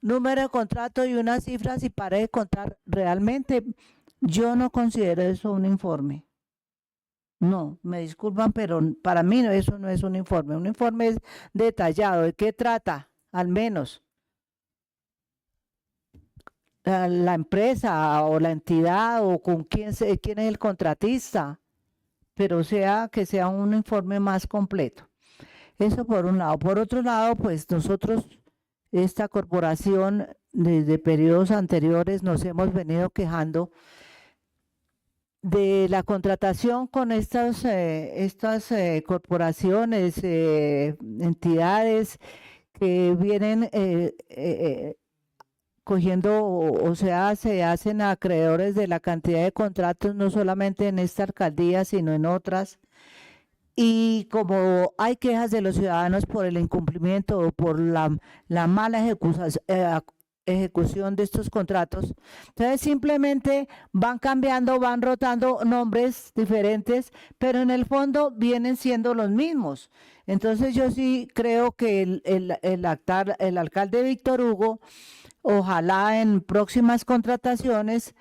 número de contrato y unas cifras y pare de contar. Realmente yo no considero eso un informe. No, me disculpan, pero para mí eso no es un informe. Un informe es detallado. ¿De qué trata? Al menos la empresa o la entidad o con quién es el contratista, pero que sea un informe más completo. Eso por un lado. Por otro lado, pues nosotros, esta corporación, desde periodos anteriores nos hemos venido quejando de la contratación con estas corporaciones, entidades que vienen cogiendo, o sea, se hacen acreedores de la cantidad de contratos, no solamente en esta alcaldía, sino en otras. Y como hay quejas de los ciudadanos por el incumplimiento o por la mala ejecución de estos contratos, entonces simplemente van cambiando, van rotando nombres diferentes, pero en el fondo vienen siendo los mismos. Entonces yo sí creo que el alcalde Víctor Hugo, ojalá en próximas contrataciones,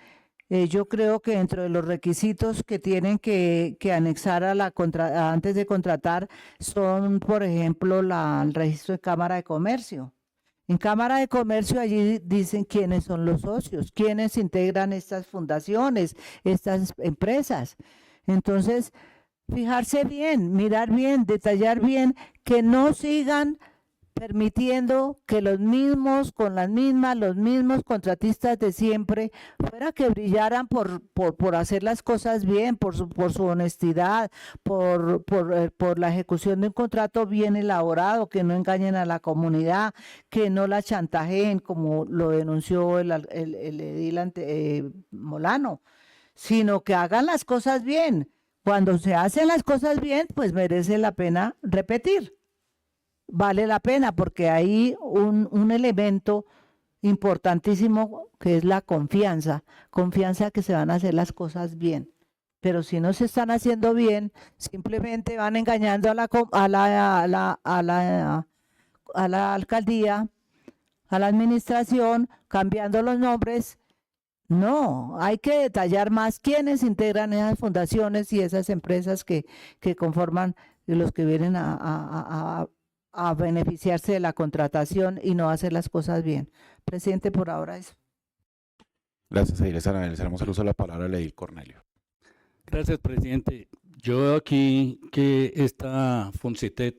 yo creo que dentro de los requisitos que tienen que anexar antes de contratar son, por ejemplo, el registro de Cámara de Comercio. En Cámara de Comercio allí dicen quiénes son los socios, quiénes integran estas fundaciones, estas empresas. Entonces, fijarse bien, mirar bien, detallar bien, que no sigan permitiendo que los mismos contratistas de siempre, fuera que brillaran por hacer las cosas bien, por su honestidad, por la ejecución de un contrato bien elaborado, que no engañen a la comunidad, que no la chantajeen, como lo denunció el edil Molano, sino que hagan las cosas bien. Cuando se hacen las cosas bien, pues merece la pena repetir. Vale la pena porque hay un elemento importantísimo que es la confianza que se van a hacer las cosas bien. Pero si no se están haciendo bien, simplemente van engañando a la alcaldía, a la administración, cambiando los nombres. No, hay que detallar más quiénes integran esas fundaciones y esas empresas que conforman los que vienen a beneficiarse de la contratación y no hacer las cosas bien. Presidente, por ahora eso. Gracias, Edil. Analizaremos el uso de la palabra de Edil Cornelio. Gracias, presidente. Yo veo aquí que esta Fonsitet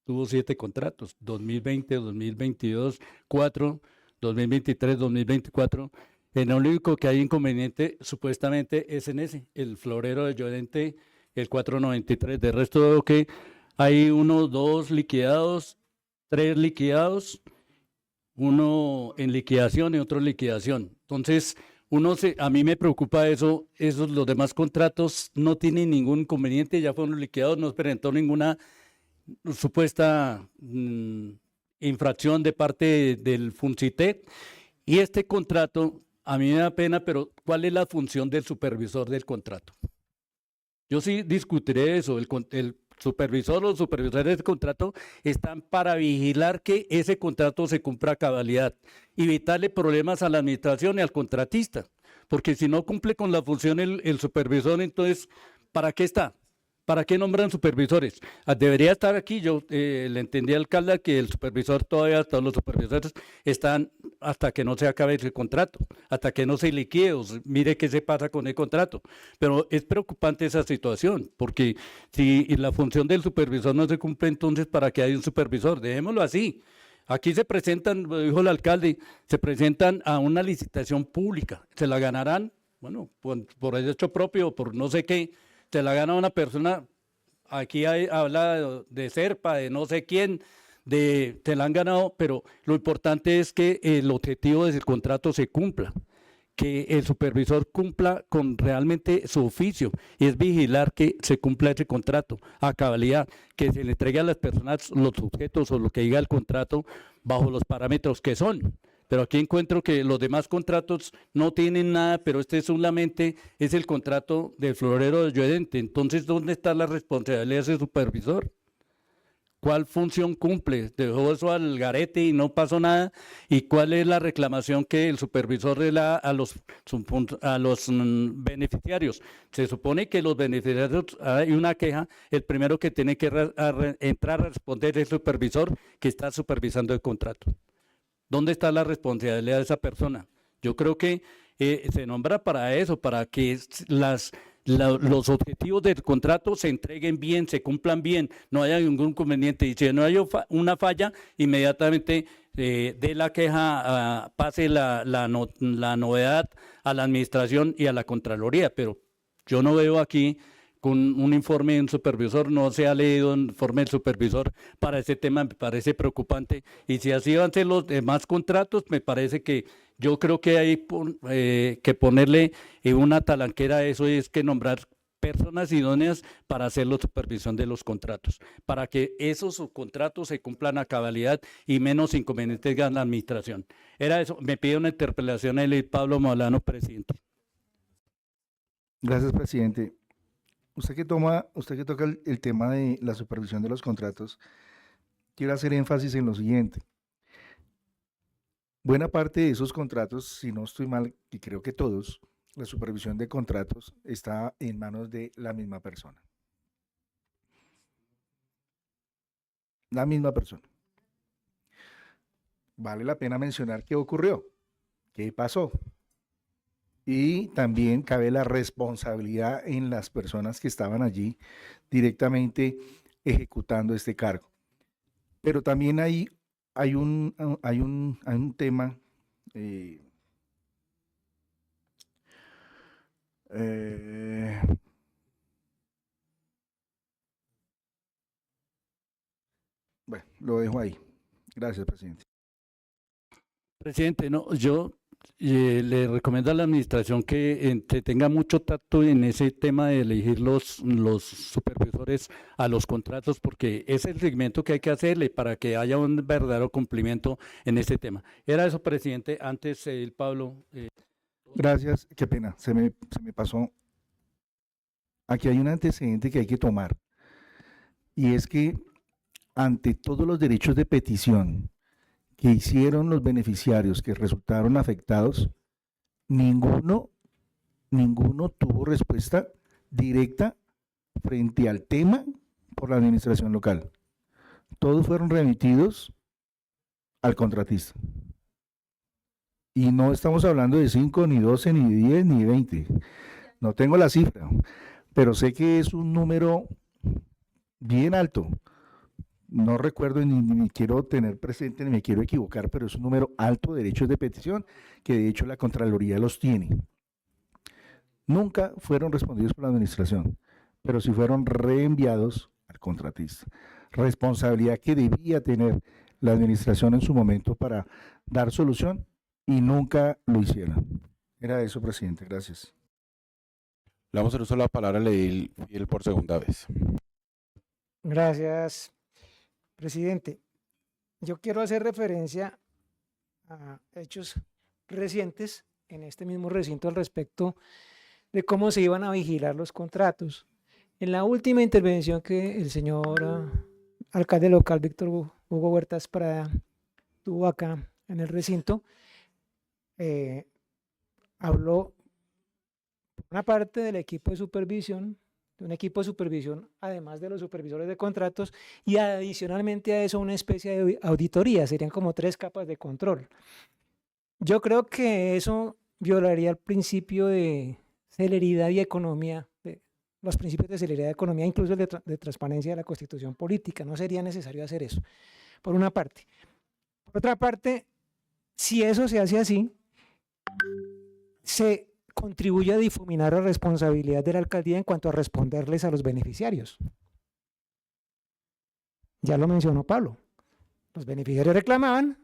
tuvo 7 contratos, 2020, 2022, 4, 2023, 2024. El único que hay inconveniente supuestamente es en ese, el florero de Llorente, el 493. De resto veo que hay 1, 2 liquidados, 3 liquidados, uno en liquidación y otro en liquidación. Entonces, a mí me preocupa eso, los demás contratos no tienen ningún inconveniente, ya fueron liquidados, no se presentó ninguna supuesta infracción de parte del Fonsitet. Y este contrato, a mí me da pena, pero ¿cuál es la función del supervisor del contrato? Yo sí discutiré eso, el supervisor o los supervisores del contrato están para vigilar que ese contrato se cumpla a cabalidad, evitarle problemas a la administración y al contratista, porque si no cumple con la función el supervisor, entonces, ¿para qué está? ¿Para qué nombran supervisores? Debería estar aquí, yo le entendí al alcalde que el supervisor todavía, todos los supervisores están hasta que no se acabe ese contrato, hasta que no se liquide, mire qué se pasa con el contrato. Pero es preocupante esa situación, porque si la función del supervisor no se cumple, entonces ¿para qué hay un supervisor? Dejémoslo así. Aquí se presentan, lo dijo el alcalde, se presentan a una licitación pública, se la ganarán, bueno, por derecho propio, por no sé qué, se la gana una persona, aquí habla de Serpa, de no sé quién, te la han ganado, pero lo importante es que el objetivo del contrato se cumpla, que el supervisor cumpla con realmente su oficio, y es vigilar que se cumpla ese contrato a cabalidad, que se le entregue a las personas los objetos o lo que diga el contrato bajo los parámetros que son. Pero aquí encuentro que los demás contratos no tienen nada, pero este solamente es el contrato del florero de Llorente. Entonces, ¿dónde está la responsabilidad de ese supervisor? ¿Cuál función cumple? Dejó eso al garete y no pasó nada. ¿Y cuál es la reclamación que el supervisor le da a los beneficiarios? Se supone que los beneficiarios, hay una queja, el primero que tiene que entrar a responder es el supervisor que está supervisando el contrato. ¿Dónde está la responsabilidad de esa persona? Yo creo que se nombra para eso, para que los objetivos del contrato se entreguen bien, se cumplan bien, no haya ningún inconveniente. Y si no hay una falla, inmediatamente de la queja, pase la novedad a la administración y a la Contraloría. Pero Yo no veo aquí con un informe de un supervisor, no se ha leído un informe del supervisor para ese tema, me parece preocupante. Y si así van a ser los demás contratos, me parece que yo creo que hay que ponerle una talanquera a eso, y es que nombrar personas idóneas para hacer la supervisión de los contratos, para que esos subcontratos se cumplan a cabalidad y menos inconvenientes gane la administración. Era eso, me pide una interpelación el Pablo Molano, presidente. Gracias, presidente. Usted que toca el tema de la supervisión de los contratos, quiero hacer énfasis en lo siguiente. Buena parte de esos contratos, si no estoy mal, y creo que todos, la supervisión de contratos está en manos de la misma persona. La misma persona. Vale la pena mencionar qué ocurrió, qué pasó. Y también cabe la responsabilidad en las personas que estaban allí directamente ejecutando este cargo. Pero también hay un tema bueno, lo dejo ahí. Gracias, presidente. Presidente, no, yo le recomiendo a la administración que tenga mucho tacto en ese tema de elegir los supervisores a los contratos, porque es el segmento que hay que hacerle para que haya un verdadero cumplimiento en ese tema. Era eso, presidente. Antes, el Pablo. Gracias, qué pena, se me pasó. Aquí hay un antecedente que hay que tomar, y es que ante todos los derechos de petición que hicieron los beneficiarios que resultaron afectados, ninguno tuvo respuesta directa frente al tema por la administración local. Todos fueron remitidos al contratista. Y no estamos hablando de 5, ni 12, ni 10, ni 20. No tengo la cifra, pero sé que es un número bien alto. No recuerdo ni me quiero tener presente ni me quiero equivocar, pero es un número alto de derechos de petición que de hecho la Contraloría los tiene. Nunca fueron respondidos por la administración, pero sí fueron reenviados al contratista. Responsabilidad que debía tener la administración en su momento para dar solución y nunca lo hicieron. Era eso, presidente. Gracias. Le vamos a usar la palabra a Leil Fiel por segunda vez. Gracias, presidente. Yo quiero hacer referencia a hechos recientes en este mismo recinto al respecto de cómo se iban a vigilar los contratos. En la última intervención que el señor alcalde local, Víctor Hugo Huertas Prada, tuvo acá en el recinto, habló una parte del equipo de supervisión, de un equipo de supervisión, además de los supervisores de contratos, y adicionalmente a eso una especie de auditoría, serían como 3 capas de control. Yo creo que eso violaría el principio de celeridad y economía, los principios de celeridad y economía, incluso el de transparencia de la Constitución política. No sería necesario hacer eso, por una parte. Por otra parte, si eso se hace así, se contribuye a difuminar la responsabilidad de la alcaldía en cuanto a responderles a los beneficiarios. Ya lo mencionó Pablo. Los beneficiarios reclamaban,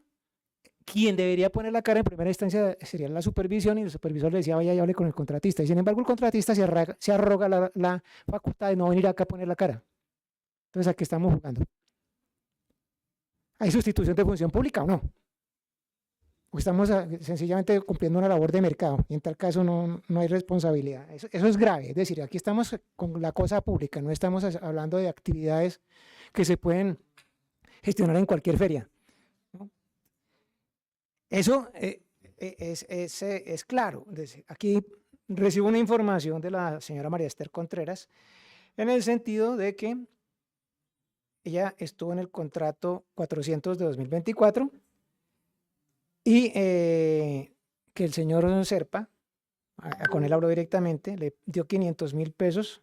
quien debería poner la cara en primera instancia sería la supervisión, y el supervisor le decía, vaya y hable con el contratista. Y sin embargo, el contratista se arroga la facultad de no venir acá a poner la cara. Entonces, ¿a qué estamos jugando? ¿Hay sustitución de función pública o no? O estamos sencillamente cumpliendo una labor de mercado, y en tal caso no hay responsabilidad. Eso es grave. Es decir, aquí estamos con la cosa pública, no estamos hablando de actividades que se pueden gestionar en cualquier feria, ¿no? Eso es claro. Aquí recibo una información de la señora María Esther Contreras en el sentido de que ella estuvo en el contrato 400 de 2024 y que el señor Serpa, con él habló directamente, le dio 500.000 pesos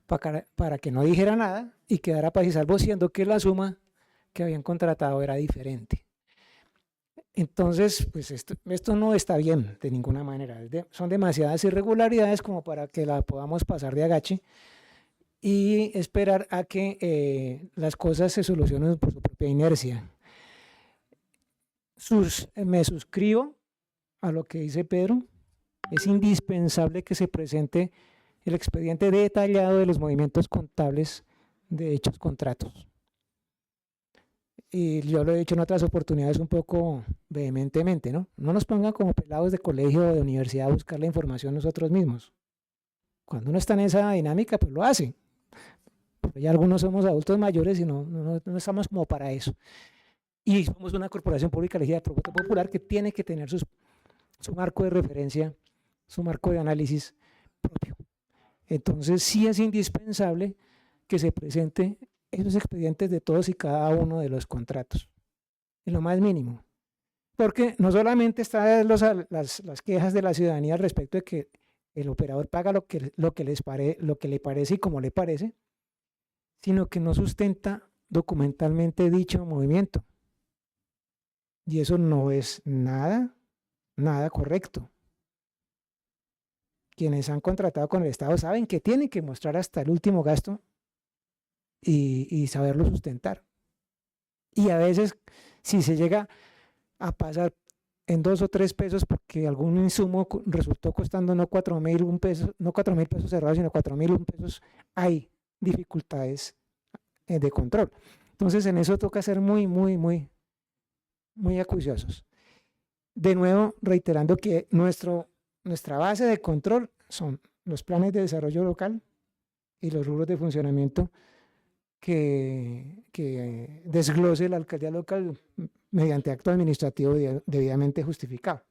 para que no dijera nada y quedara paz y salvo, siendo que la suma que habían contratado era diferente. Entonces, pues esto no está bien de ninguna manera. Son demasiadas irregularidades como para que la podamos pasar de agache y esperar a que las cosas se solucionen por su propia inercia. Me suscribo a lo que dice Pedro. Es indispensable que se presente el expediente detallado de los movimientos contables de dichos contratos. Y yo lo he dicho en otras oportunidades un poco vehementemente, ¿no? No nos pongan como pelados de colegio o de universidad a buscar la información nosotros mismos. Cuando uno está en esa dinámica, pues lo hace. Pero ya algunos somos adultos mayores y no estamos como para eso. Y somos una corporación pública elegida por voto popular que tiene que tener su marco de referencia, su marco de análisis propio. Entonces sí es indispensable que se presente esos expedientes de todos y cada uno de los contratos, en lo más mínimo. Porque no solamente están las quejas de la ciudadanía al respecto de que el operador paga lo que le parece y como le parece, sino que no sustenta documentalmente dicho movimiento. Y eso no es nada correcto. Quienes han contratado con el Estado saben que tienen que mostrar hasta el último gasto y saberlo sustentar. Y a veces, si se llega a pasar en 2 o 3 pesos porque algún insumo resultó costando no 4.001 pesos, no 4.000 pesos cerrados, sino 4.001 pesos, hay dificultades de control. Entonces, en eso toca ser muy acuciosos. De nuevo, reiterando que nuestra base de control son los planes de desarrollo local y los rubros de funcionamiento que desglose la alcaldía local mediante acto administrativo debidamente justificado.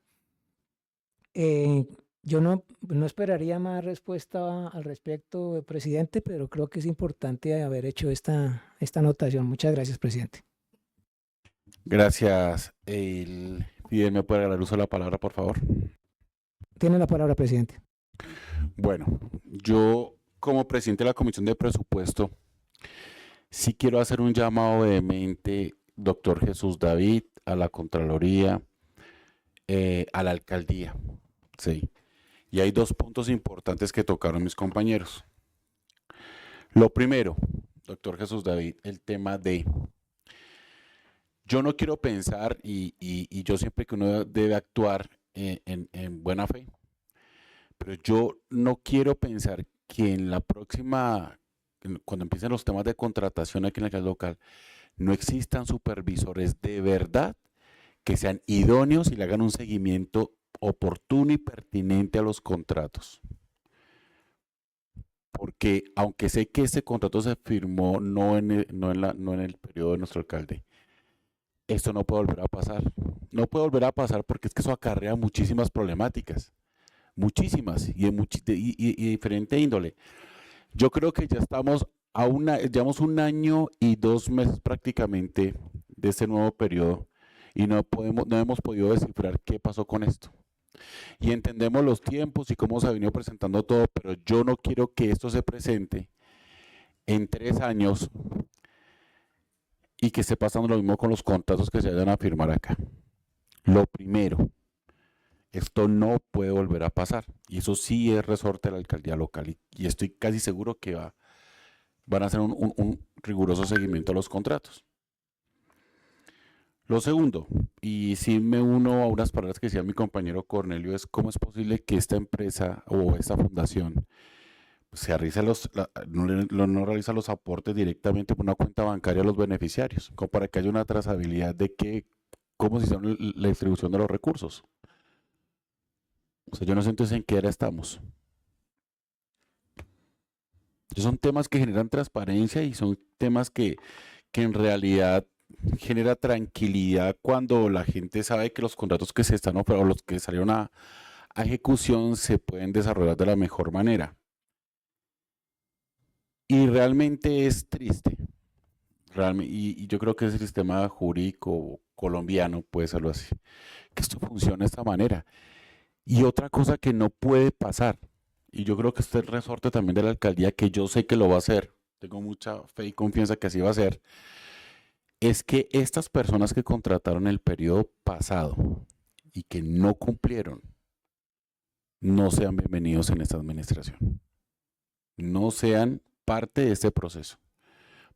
Yo no esperaría más respuesta al respecto, presidente, pero creo que es importante haber hecho esta anotación. Muchas gracias, presidente. Gracias. Fidel, ¿me puede dar uso de la palabra, por favor? Tiene la palabra, presidente. Bueno, yo como presidente de la Comisión de Presupuesto, sí quiero hacer un llamado vehemente, doctor Jesús David, a la Contraloría, a la Alcaldía. Sí. Y hay 2 puntos importantes que tocaron mis compañeros. Lo primero, doctor Jesús David, el tema de... Yo no quiero pensar, y yo siempre que uno debe actuar en buena fe, pero yo no quiero pensar que en la próxima, cuando empiecen los temas de contratación aquí en la alcaldía local, no existan supervisores de verdad que sean idóneos y le hagan un seguimiento oportuno y pertinente a los contratos. Porque aunque sé que ese contrato se firmó no en el periodo de nuestro alcalde, esto no puede volver a pasar. No puede volver a pasar porque es que eso acarrea muchísimas problemáticas. Muchísimas y de diferente índole. Yo creo que ya estamos llevamos 1 año y 2 meses prácticamente de este nuevo periodo y no hemos podido descifrar qué pasó con esto. Y entendemos los tiempos y cómo se ha venido presentando todo, pero yo no quiero que esto se presente en 3 años y que esté pasando lo mismo con los contratos que se vayan a firmar acá. Lo primero, esto no puede volver a pasar. Y eso sí es resorte de la alcaldía local. Y estoy casi seguro que van a hacer un riguroso seguimiento a los contratos. Lo segundo, y sí me uno a unas palabras que decía mi compañero Cornelio, es cómo es posible que esta empresa o esta fundación no realiza los aportes directamente por una cuenta bancaria a los beneficiarios, como para que haya una trazabilidad de cómo se hizo la distribución de los recursos. O sea, yo no sé entonces en qué era estamos. Son temas que generan transparencia y son temas que en realidad genera tranquilidad cuando la gente sabe que los contratos que se están operando, los que salieron a ejecución, se pueden desarrollar de la mejor manera. Y realmente es triste. Y yo creo que el sistema jurídico colombiano, puede serlo así, que esto funcione de esta manera. Y otra cosa que no puede pasar, y yo creo que este es el resorte también de la alcaldía, que yo sé que lo va a hacer, tengo mucha fe y confianza que así va a ser, es que estas personas que contrataron el periodo pasado y que no cumplieron, no sean bienvenidos en esta administración. No sean parte de este proceso,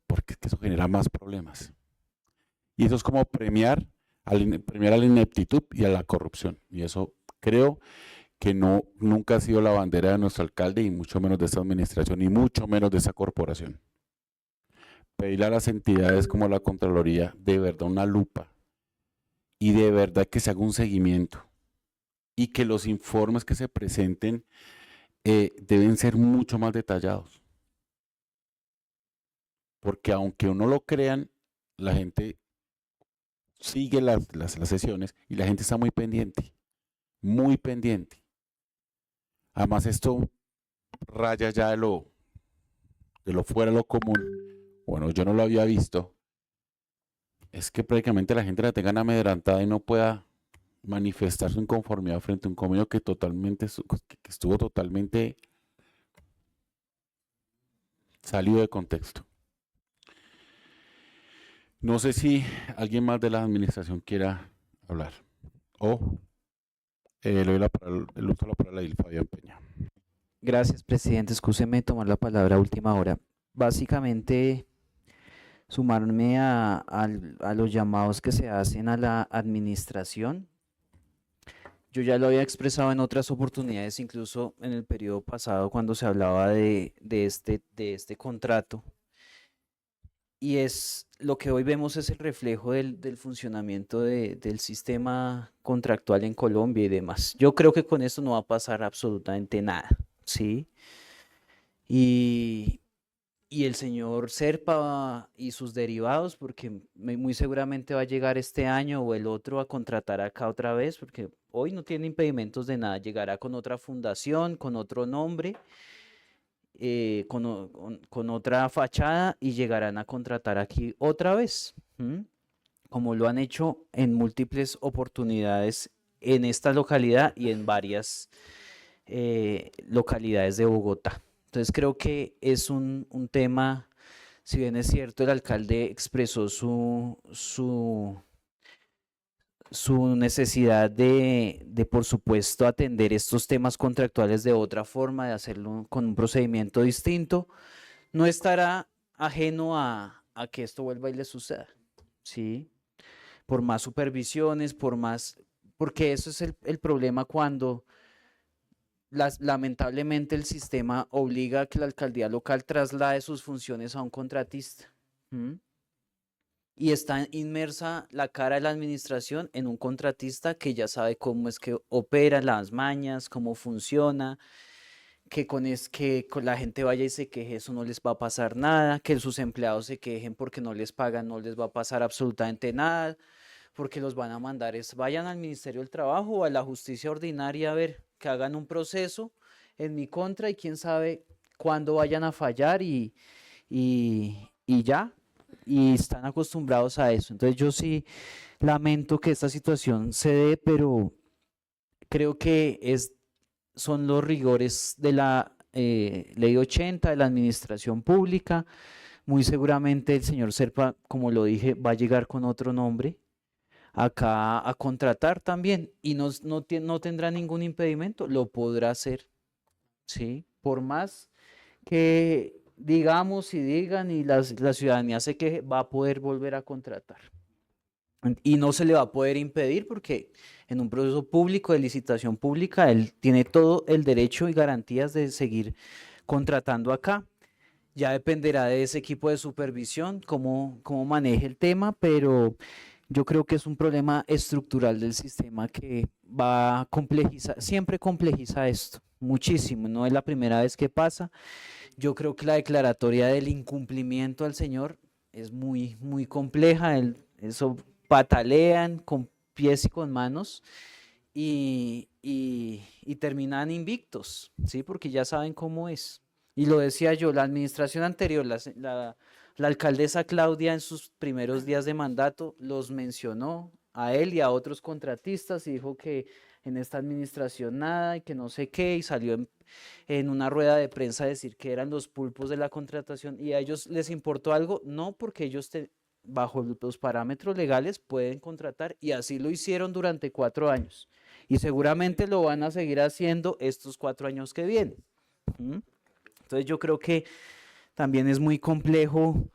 porque es que eso genera más problemas. Y eso es como premiar a la ineptitud y a la corrupción. Y eso creo que nunca ha sido la bandera de nuestro alcalde, y mucho menos de esta administración, y mucho menos de esta corporación. Pedirle a las entidades como la Contraloría de verdad una lupa y de verdad que se haga un seguimiento y que los informes que se presenten deben ser mucho más detallados. Porque aunque uno lo crean, la gente sigue las sesiones y la gente está muy pendiente, muy pendiente. Además esto raya ya de lo fuera de lo común. Bueno, yo no lo había visto. Es que prácticamente la gente la tengan amedrentada y no pueda manifestar su inconformidad frente a un convenio que estuvo totalmente salido de contexto. No sé si alguien más de la administración quiera hablar. O le doy el uso de la palabra a Fabián Peña. Gracias, presidente. Excúseme tomar la palabra a última hora. Básicamente, sumarme a los llamados que se hacen a la administración. Yo ya lo había expresado en otras oportunidades, incluso en el periodo pasado, cuando se hablaba de este contrato. Y lo que hoy vemos es el reflejo del funcionamiento del sistema contractual en Colombia y demás. Yo creo que con esto no va a pasar absolutamente nada, ¿sí? Y el señor Serpa y sus derivados, porque muy seguramente va a llegar este año o el otro a contratar acá otra vez, porque hoy no tiene impedimentos de nada, llegará con otra fundación, con otro nombre, con otra fachada, y llegarán a contratar aquí otra vez, como lo han hecho en múltiples oportunidades en esta localidad y en varias localidades de Bogotá. Entonces creo que es un tema, si bien es cierto, el alcalde expresó su necesidad de, por supuesto, atender estos temas contractuales de otra forma, de hacerlo con un procedimiento distinto, no estará ajeno a que esto vuelva y le suceda, ¿sí? Por más supervisiones, porque eso es el problema cuando lamentablemente el sistema obliga a que la alcaldía local traslade sus funciones a un contratista. Y está inmersa la cara de la administración en un contratista que ya sabe cómo es que opera, las mañas, cómo funciona, que con la gente vaya y se queje, eso no les va a pasar nada, que sus empleados se quejen porque no les pagan, no les va a pasar absolutamente nada, porque los van a mandar, vayan al Ministerio del Trabajo o a la justicia ordinaria a ver, que hagan un proceso en mi contra y quién sabe cuándo vayan a fallar y ya, y están acostumbrados a eso. Entonces yo sí lamento que esta situación se dé, pero creo que son los rigores de la Ley 80 de la administración pública. Muy seguramente el señor Serpa, como lo dije, va a llegar con otro nombre acá a contratar también y no tendrá ningún impedimento, lo podrá hacer, ¿sí? Por más que digamos y digan y la ciudadanía se queje, va a poder volver a contratar. Y no se le va a poder impedir porque en un proceso público de licitación pública él tiene todo el derecho y garantías de seguir contratando acá. Ya dependerá de ese equipo de supervisión cómo maneje el tema, pero yo creo que es un problema estructural del sistema que va a complejizar, siempre complejiza esto muchísimo, no es la primera vez que pasa. Yo creo que la declaratoria del incumplimiento al señor es muy, muy compleja, eso patalean con pies y con manos y terminan invictos, ¿sí? Porque ya saben cómo es. Y lo decía yo, la administración anterior, la alcaldesa Claudia en sus primeros días de mandato los mencionó a él y a otros contratistas y dijo que en esta administración nada y que no sé qué, y salió en una rueda de prensa a decir que eran los pulpos de la contratación y a ellos les importó algo, no porque ellos bajo los parámetros legales pueden contratar y así lo hicieron durante 4 años y seguramente lo van a seguir haciendo estos 4 años que vienen. Entonces yo creo que también es muy complejo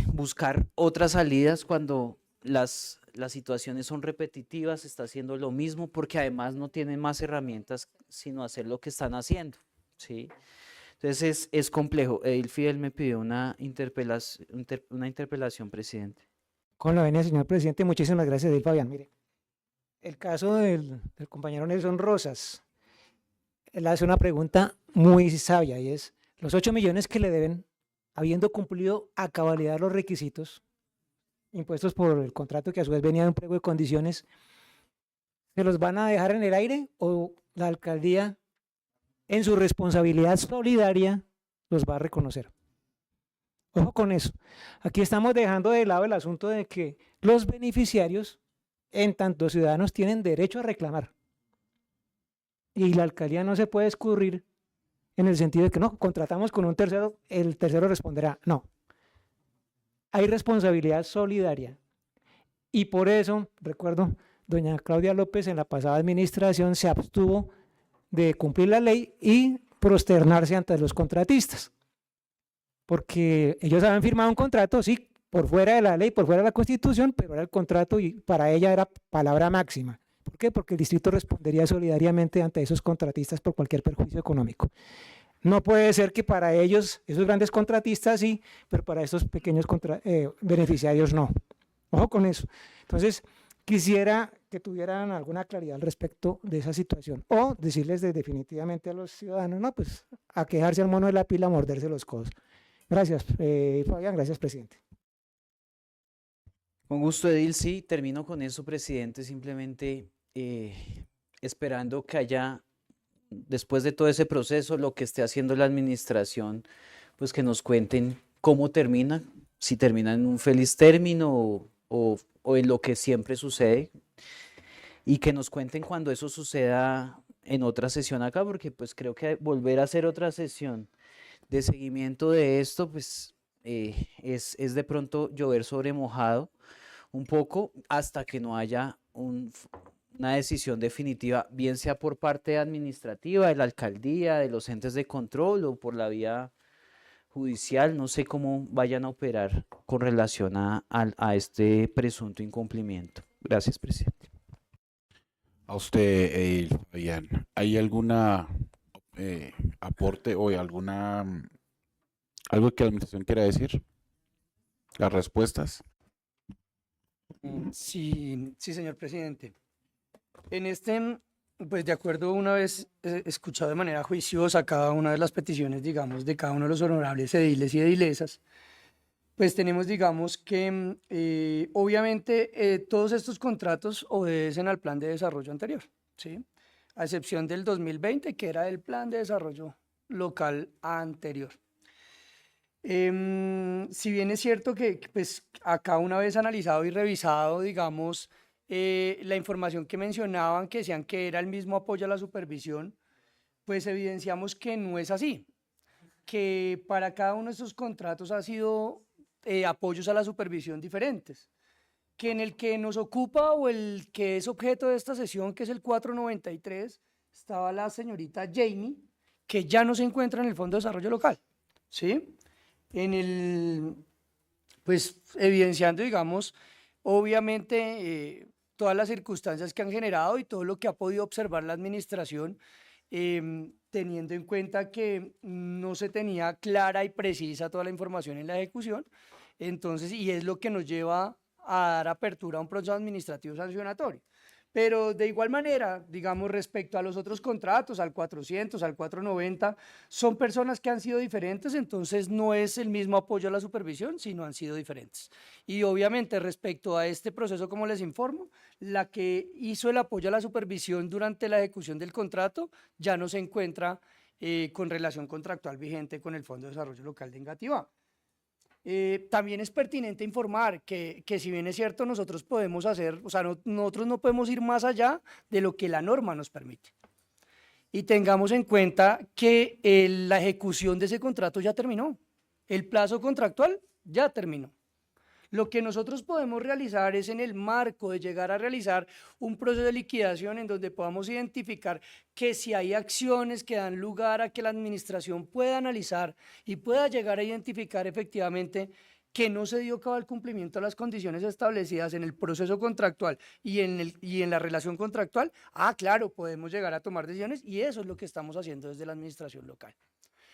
buscar otras salidas cuando las situaciones son repetitivas, se está haciendo lo mismo porque además no tienen más herramientas sino hacer lo que están haciendo, ¿sí? Entonces es complejo. Edil Fidel me pidió una interpelación, presidente. Con la venia, señor presidente, muchísimas gracias, Edil Fabián. Mire, el caso del compañero Nelson Rosas, él hace una pregunta muy sabia y es, los 8 millones que le deben, habiendo cumplido a cabalidad los requisitos impuestos por el contrato que a su vez venía de un pliego de condiciones, ¿se los van a dejar en el aire o la alcaldía en su responsabilidad solidaria los va a reconocer? Ojo con eso. Aquí estamos dejando de lado el asunto de que los beneficiarios, en tanto ciudadanos, tienen derecho a reclamar. Y la alcaldía no se puede escurrir en el sentido de que no, contratamos con un tercero, el tercero responderá. No. Hay responsabilidad solidaria. Y por eso, recuerdo, doña Claudia López en la pasada administración se abstuvo de cumplir la ley y prosternarse ante los contratistas. Porque ellos habían firmado un contrato, sí, por fuera de la ley, por fuera de la Constitución, pero era el contrato y para ella era palabra máxima. ¿Por qué? Porque el distrito respondería solidariamente ante esos contratistas por cualquier perjuicio económico. No puede ser que para ellos, esos grandes contratistas sí, pero para estos pequeños beneficiarios no. Ojo con eso. Entonces, quisiera que tuvieran alguna claridad al respecto de esa situación o decirles definitivamente a los ciudadanos, no, pues a quejarse al mono de la pila, a morderse los codos. Gracias, Fabián, gracias, presidente. Con gusto, Edil, sí, termino con eso, presidente, simplemente esperando que haya, después de todo ese proceso, lo que esté haciendo la administración, pues que nos cuenten cómo termina, si termina en un feliz término o en lo que siempre sucede, y que nos cuenten cuando eso suceda en otra sesión acá, porque pues creo que volver a hacer otra sesión de seguimiento de esto, pues es de pronto llover sobre mojado un poco hasta que no haya una decisión definitiva, bien sea por parte administrativa, de la alcaldía, de los entes de control o por la vía judicial. No sé cómo vayan a operar con relación a este presunto incumplimiento. Gracias, presidente. A usted, Fabián, ¿hay alguna aporte o algo que la administración quiera decir? ¿Las respuestas? Sí, señor presidente. Pues de acuerdo, una vez escuchado de manera juiciosa cada una de las peticiones, digamos, de cada uno de los honorables ediles y edilesas, pues tenemos, digamos, que obviamente todos estos contratos obedecen al plan de desarrollo anterior, ¿sí? A excepción del 2020, que era el plan de desarrollo local anterior. Si bien es cierto que pues, acá una vez analizado y revisado, digamos, la información que mencionaban, que decían que era el mismo apoyo a la supervisión, pues evidenciamos que no es así, que para cada uno de estos contratos ha sido apoyos a la supervisión diferentes, que en el que nos ocupa o el que es objeto de esta sesión, que es el 493, estaba la señorita Jamie, que ya no se encuentra en el Fondo de Desarrollo Local, ¿sí? Pues evidenciando, digamos, obviamente todas las circunstancias que han generado y todo lo que ha podido observar la administración, teniendo en cuenta que no se tenía clara y precisa toda la información en la ejecución, entonces, y es lo que nos lleva a dar apertura a un proceso administrativo sancionatorio. Pero de igual manera, digamos, respecto a los otros contratos, al 400, al 490, son personas que han sido diferentes, entonces no es el mismo apoyo a la supervisión, sino han sido diferentes. Y obviamente respecto a este proceso, como les informo, la que hizo el apoyo a la supervisión durante la ejecución del contrato ya no se encuentra con relación contractual vigente con el Fondo de Desarrollo Local de Engativá. También es pertinente informar que si bien es cierto nosotros podemos hacer, o sea, nosotros no podemos ir más allá de lo que la norma nos permite. Y tengamos en cuenta que la ejecución de ese contrato ya terminó, el plazo contractual ya terminó. Lo que nosotros podemos realizar es en el marco de llegar a realizar un proceso de liquidación en donde podamos identificar que si hay acciones que dan lugar a que la administración pueda analizar y pueda llegar a identificar efectivamente que no se dio cabal cumplimiento a las condiciones establecidas en el proceso contractual y en la relación contractual, claro, podemos llegar a tomar decisiones y eso es lo que estamos haciendo desde la administración local.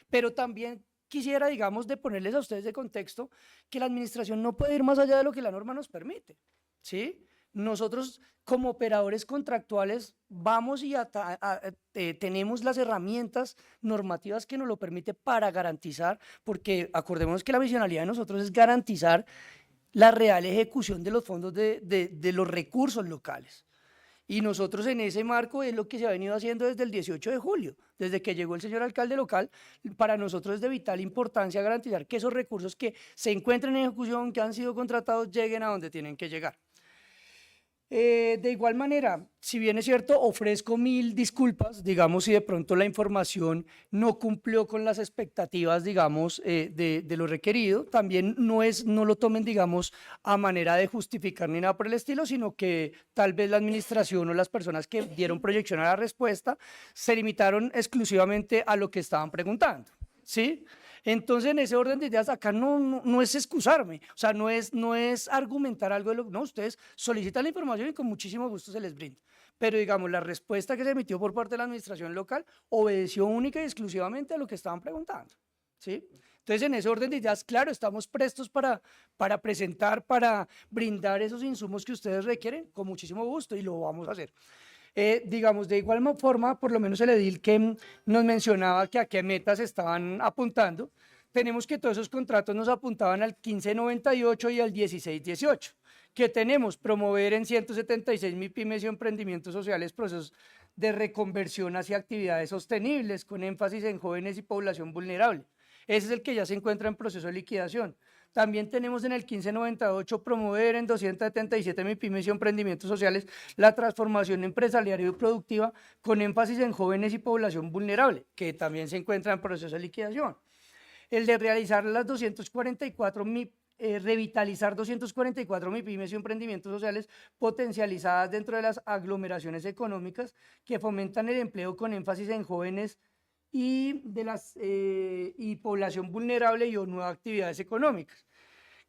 Pero también quisiera, digamos, de ponerles a ustedes de contexto que la administración no puede ir más allá de lo que la norma nos permite, ¿sí? Nosotros como operadores contractuales vamos y tenemos las herramientas normativas que nos lo permite para garantizar, porque acordémonos que la misionalidad de nosotros es garantizar la real ejecución de los fondos de los recursos locales. Y nosotros en ese marco es lo que se ha venido haciendo desde el 18 de julio, desde que llegó el señor alcalde local. Para nosotros es de vital importancia garantizar que esos recursos que se encuentren en ejecución, que han sido contratados, lleguen a donde tienen que llegar. De igual manera, si bien es cierto, ofrezco 1000 disculpas, digamos, si de pronto la información no cumplió con las expectativas, digamos, de lo requerido, también no lo tomen, digamos, a manera de justificar ni nada por el estilo, sino que tal vez la administración o las personas que dieron proyección a la respuesta se limitaron exclusivamente a lo que estaban preguntando, ¿sí? Entonces, en ese orden de ideas, acá no es excusarme, o sea, no es argumentar algo de lo que no, ustedes solicitan la información y con muchísimo gusto se les brinda. Pero, digamos, la respuesta que se emitió por parte de la administración local obedeció única y exclusivamente a lo que estaban preguntando, ¿sí? Entonces, en ese orden de ideas, claro, estamos prestos para presentar, para brindar esos insumos que ustedes requieren, con muchísimo gusto, y lo vamos a hacer. Digamos, de igual forma, por lo menos el edil que nos mencionaba que a qué metas estaban apuntando, tenemos que todos esos contratos nos apuntaban al 1598 y al 1618, que tenemos promover en 176 MIPYMES y emprendimientos sociales procesos de reconversión hacia actividades sostenibles, con énfasis en jóvenes y población vulnerable. Ese es el que ya se encuentra en proceso de liquidación. También tenemos en el 1598 promover en 277 MIPYMES y emprendimientos sociales la transformación empresarial y productiva con énfasis en jóvenes y población vulnerable, que también se encuentra en proceso de liquidación. El de realizar las 244 revitalizar 244 MIPYMES y emprendimientos sociales potencializadas dentro de las aglomeraciones económicas que fomentan el empleo con énfasis en jóvenes y población vulnerable y o nuevas actividades económicas,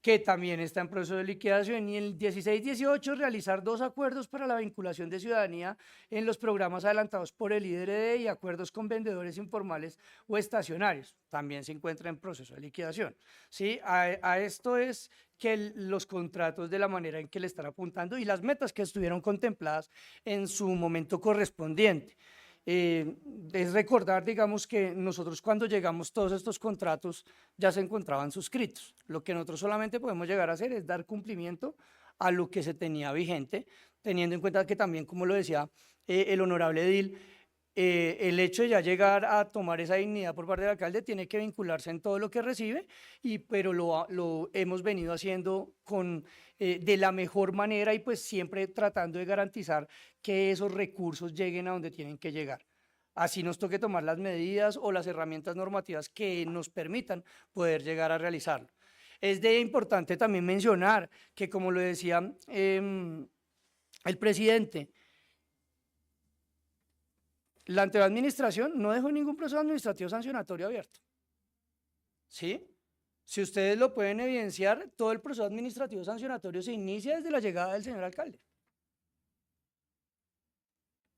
que también está en proceso de liquidación. Y el 16-18 realizar 2 acuerdos para la vinculación de ciudadanía en los programas adelantados por el IDRD y acuerdos con vendedores informales o estacionarios, también se encuentra en proceso de liquidación, ¿sí? A esto es que los contratos de la manera en que le están apuntando y las metas que estuvieron contempladas en su momento correspondiente. Es recordar, digamos, que nosotros cuando llegamos todos estos contratos ya se encontraban suscritos. Lo que nosotros solamente podemos llegar a hacer es dar cumplimiento a lo que se tenía vigente, teniendo en cuenta que también, como lo decía el honorable edil, el hecho de ya llegar a tomar esa dignidad por parte del alcalde tiene que vincularse en todo lo que recibe, pero lo hemos venido haciendo de la mejor manera y pues siempre tratando de garantizar que esos recursos lleguen a donde tienen que llegar. Así nos toque tomar las medidas o las herramientas normativas que nos permitan poder llegar a realizarlo. Es importante también mencionar que, como lo decía el presidente, la anterior administración no dejó ningún proceso administrativo sancionatorio abierto, ¿sí? Si ustedes lo pueden evidenciar, todo el proceso administrativo sancionatorio se inicia desde la llegada del señor alcalde.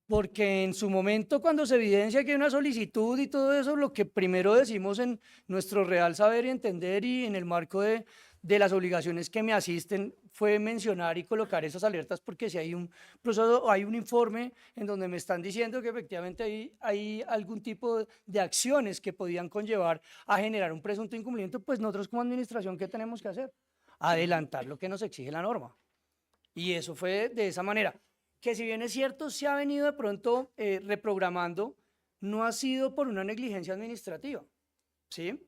Porque en su momento, cuando se evidencia que hay una solicitud y todo eso, lo que primero decimos en nuestro real saber y entender y en el marco de las obligaciones que me asisten fue mencionar y colocar esas alertas, porque si hay un proceso, hay un informe en donde me están diciendo que efectivamente hay algún tipo de acciones que podían conllevar a generar un presunto incumplimiento, pues nosotros como administración, ¿qué tenemos que hacer? Adelantar lo que nos exige la norma. Y eso fue de esa manera. Que si bien es cierto, se ha venido de pronto reprogramando, no ha sido por una negligencia administrativa, ¿sí?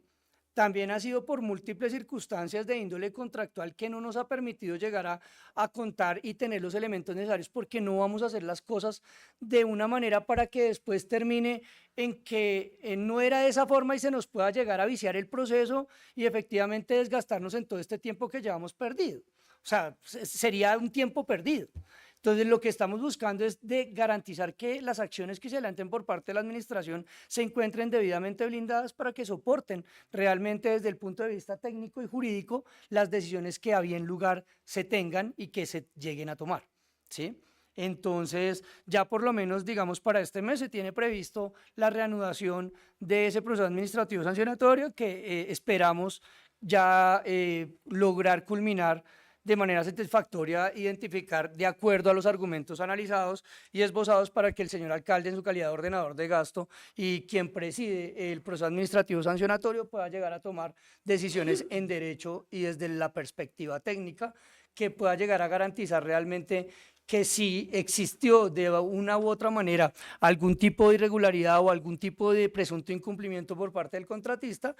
también ha sido por múltiples circunstancias de índole contractual que no nos ha permitido llegar a contar y tener los elementos necesarios, porque no vamos a hacer las cosas de una manera para que después termine en que no era de esa forma y se nos pueda llegar a viciar el proceso y efectivamente desgastarnos en todo este tiempo que llevamos perdido. O sea, sería un tiempo perdido. Entonces, lo que estamos buscando es de garantizar que las acciones que se adelanten por parte de la administración se encuentren debidamente blindadas para que soporten realmente desde el punto de vista técnico y jurídico las decisiones que a bien lugar se tengan y que se lleguen a tomar, ¿sí? Entonces, ya por lo menos, digamos, para este mes se tiene previsto la reanudación de ese proceso administrativo sancionatorio que esperamos ya lograr culminar de manera satisfactoria, identificar de acuerdo a los argumentos analizados y esbozados para que el señor alcalde, en su calidad de ordenador de gasto y quien preside el proceso administrativo sancionatorio, pueda llegar a tomar decisiones en derecho y desde la perspectiva técnica que pueda llegar a garantizar realmente que si existió de una u otra manera algún tipo de irregularidad o algún tipo de presunto incumplimiento por parte del contratista,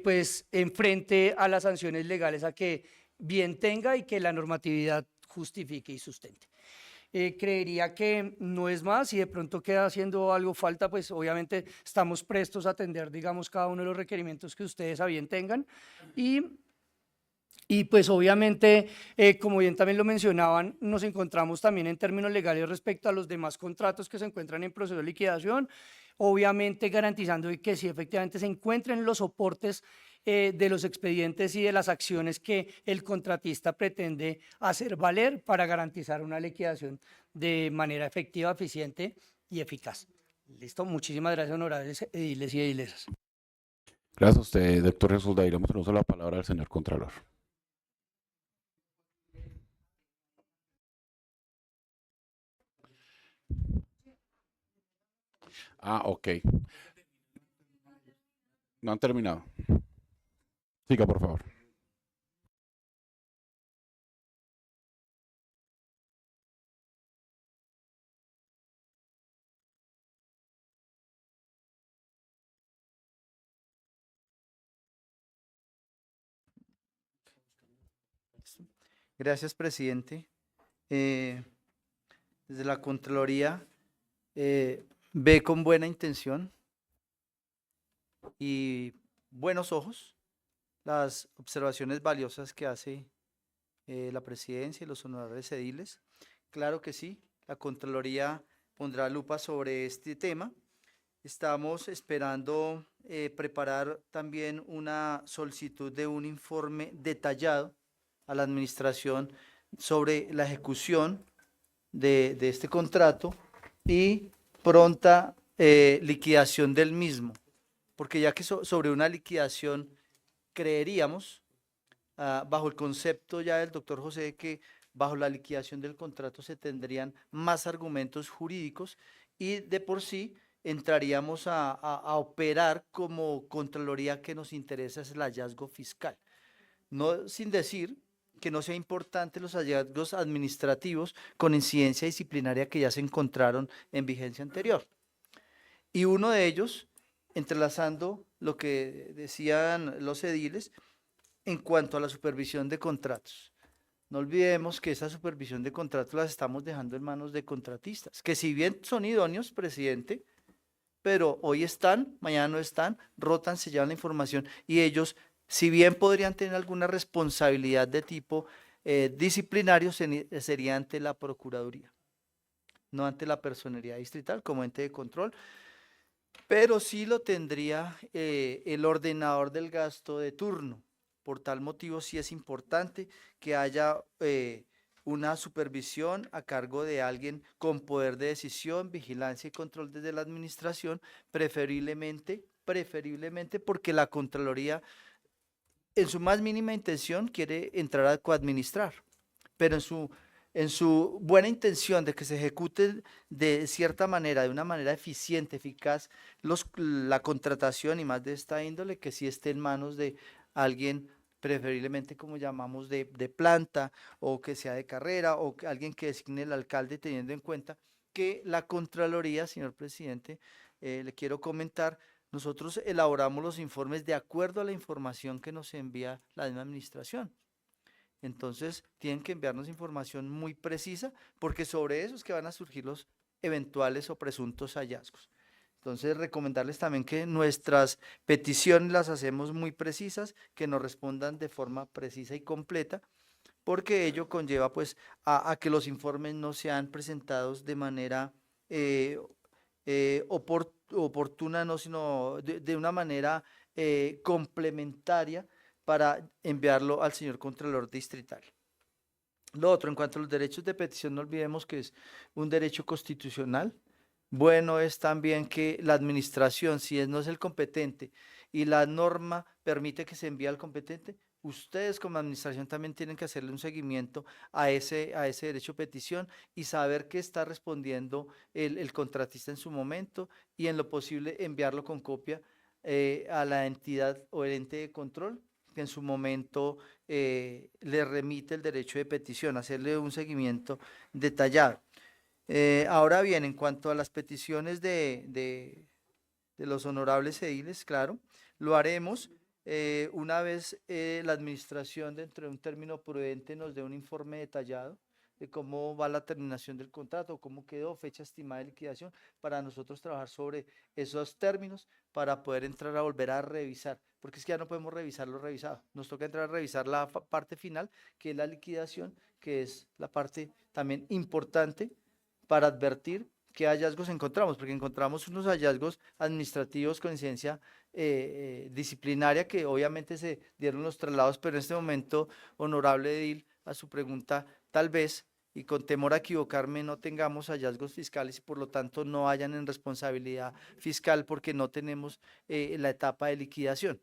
pues enfrente a las sanciones legales a que bien tenga y que la normatividad justifique y sustente. Creería que no es más, si de pronto queda haciendo algo falta, pues obviamente estamos prestos a atender, digamos, cada uno de los requerimientos que ustedes a bien tengan y pues obviamente, como bien también lo mencionaban, nos encontramos también en términos legales respecto a los demás contratos que se encuentran en proceso de liquidación, obviamente garantizando que si efectivamente se encuentren los soportes de los expedientes y de las acciones que el contratista pretende hacer valer para garantizar una liquidación de manera efectiva, eficiente y eficaz. Listo, muchísimas gracias, honorables ediles y edilesas. Gracias a usted, doctor Jesús Dairo. Damos la palabra al señor Contralor. Ok. No han terminado. Siga, por favor. Gracias, presidente. Desde la Contraloría ve con buena intención y buenos ojos las observaciones valiosas que hace la presidencia y los honorables ediles. Claro que sí, la Contraloría pondrá lupa sobre este tema. Estamos esperando preparar también una solicitud de un informe detallado a la administración sobre la ejecución de este contrato y pronta liquidación del mismo, porque ya que sobre una liquidación creeríamos, bajo el concepto ya del doctor José, que bajo la liquidación del contrato se tendrían más argumentos jurídicos y de por sí entraríamos a operar como Contraloría. Que nos interesa es el hallazgo fiscal, no sin decir que no sea importante los hallazgos administrativos con incidencia disciplinaria que ya se encontraron en vigencia anterior. Y uno de ellos, entrelazando lo que decían los ediles en cuanto a la supervisión de contratos. No olvidemos que esa supervisión de contratos la estamos dejando en manos de contratistas, que si bien son idóneos, presidente, pero hoy están, mañana no están, rotan, se llevan la información y ellos, si bien podrían tener alguna responsabilidad de tipo disciplinario, sería ante la Procuraduría, no ante la Personería Distrital como ente de control, pero sí lo tendría el ordenador del gasto de turno. Por tal motivo sí es importante que haya una supervisión a cargo de alguien con poder de decisión, vigilancia y control desde la administración, preferiblemente porque la Contraloría en su más mínima intención quiere entrar a coadministrar, pero en su buena intención de que se ejecute de cierta manera, de una manera eficiente, eficaz, la contratación y más de esta índole, que sí esté en manos de alguien preferiblemente, como llamamos, de planta, o que sea de carrera, o alguien que designe el alcalde, teniendo en cuenta que la Contraloría, señor presidente, le quiero comentar, nosotros elaboramos los informes de acuerdo a la información que nos envía la misma administración. Entonces, tienen que enviarnos información muy precisa, porque sobre eso es que van a surgir los eventuales o presuntos hallazgos. Entonces, recomendarles también que nuestras peticiones las hacemos muy precisas, que nos respondan de forma precisa y completa, porque ello conlleva pues a que los informes no sean presentados de manera oportuna, no, sino de una manera complementaria para enviarlo al señor Contralor Distrital. Lo otro, en cuanto a los derechos de petición, no olvidemos que es un derecho constitucional. Bueno es también que la administración, si no es el competente y la norma permite que se envíe al competente, ustedes como administración también tienen que hacerle un seguimiento a ese derecho de petición y saber qué está respondiendo el contratista en su momento, y en lo posible enviarlo con copia a la entidad o el ente de control que en su momento le remite el derecho de petición, hacerle un seguimiento detallado. Ahora bien, en cuanto a las peticiones de los honorables ediles, claro, lo haremos una vez la administración, dentro de un término prudente, nos dé un informe detallado de cómo va la terminación del contrato, cómo quedó, fecha estimada de liquidación, para nosotros trabajar sobre esos términos para poder entrar a volver a revisar, porque es que ya no podemos revisar lo revisado, nos toca entrar a revisar la parte final, que es la liquidación, que es la parte también importante para advertir qué hallazgos encontramos, porque encontramos unos hallazgos administrativos con incidencia disciplinaria, que obviamente se dieron los traslados, pero en este momento, honorable edil, a su pregunta, tal vez, y con temor a equivocarme, no tengamos hallazgos fiscales y por lo tanto no hayan en responsabilidad fiscal, porque no tenemos la etapa de liquidación.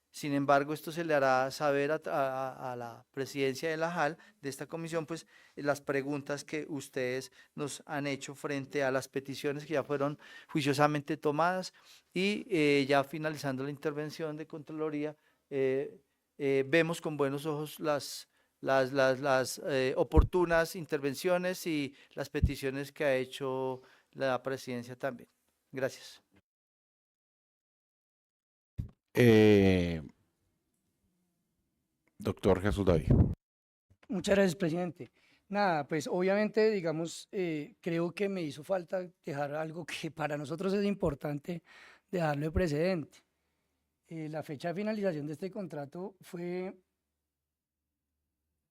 Sin embargo, esto se le hará saber a la presidencia de la JAL, de esta comisión, pues las preguntas que ustedes nos han hecho frente a las peticiones que ya fueron juiciosamente tomadas, y ya finalizando la intervención de Contraloría, vemos con buenos ojos las oportunas intervenciones y las peticiones que ha hecho la presidencia también. Gracias. Doctor Jesús David. Muchas gracias, presidente. Nada, pues obviamente, digamos, creo que me hizo falta dejar algo que para nosotros es importante dejarlo de precedente. La fecha de finalización de este contrato fue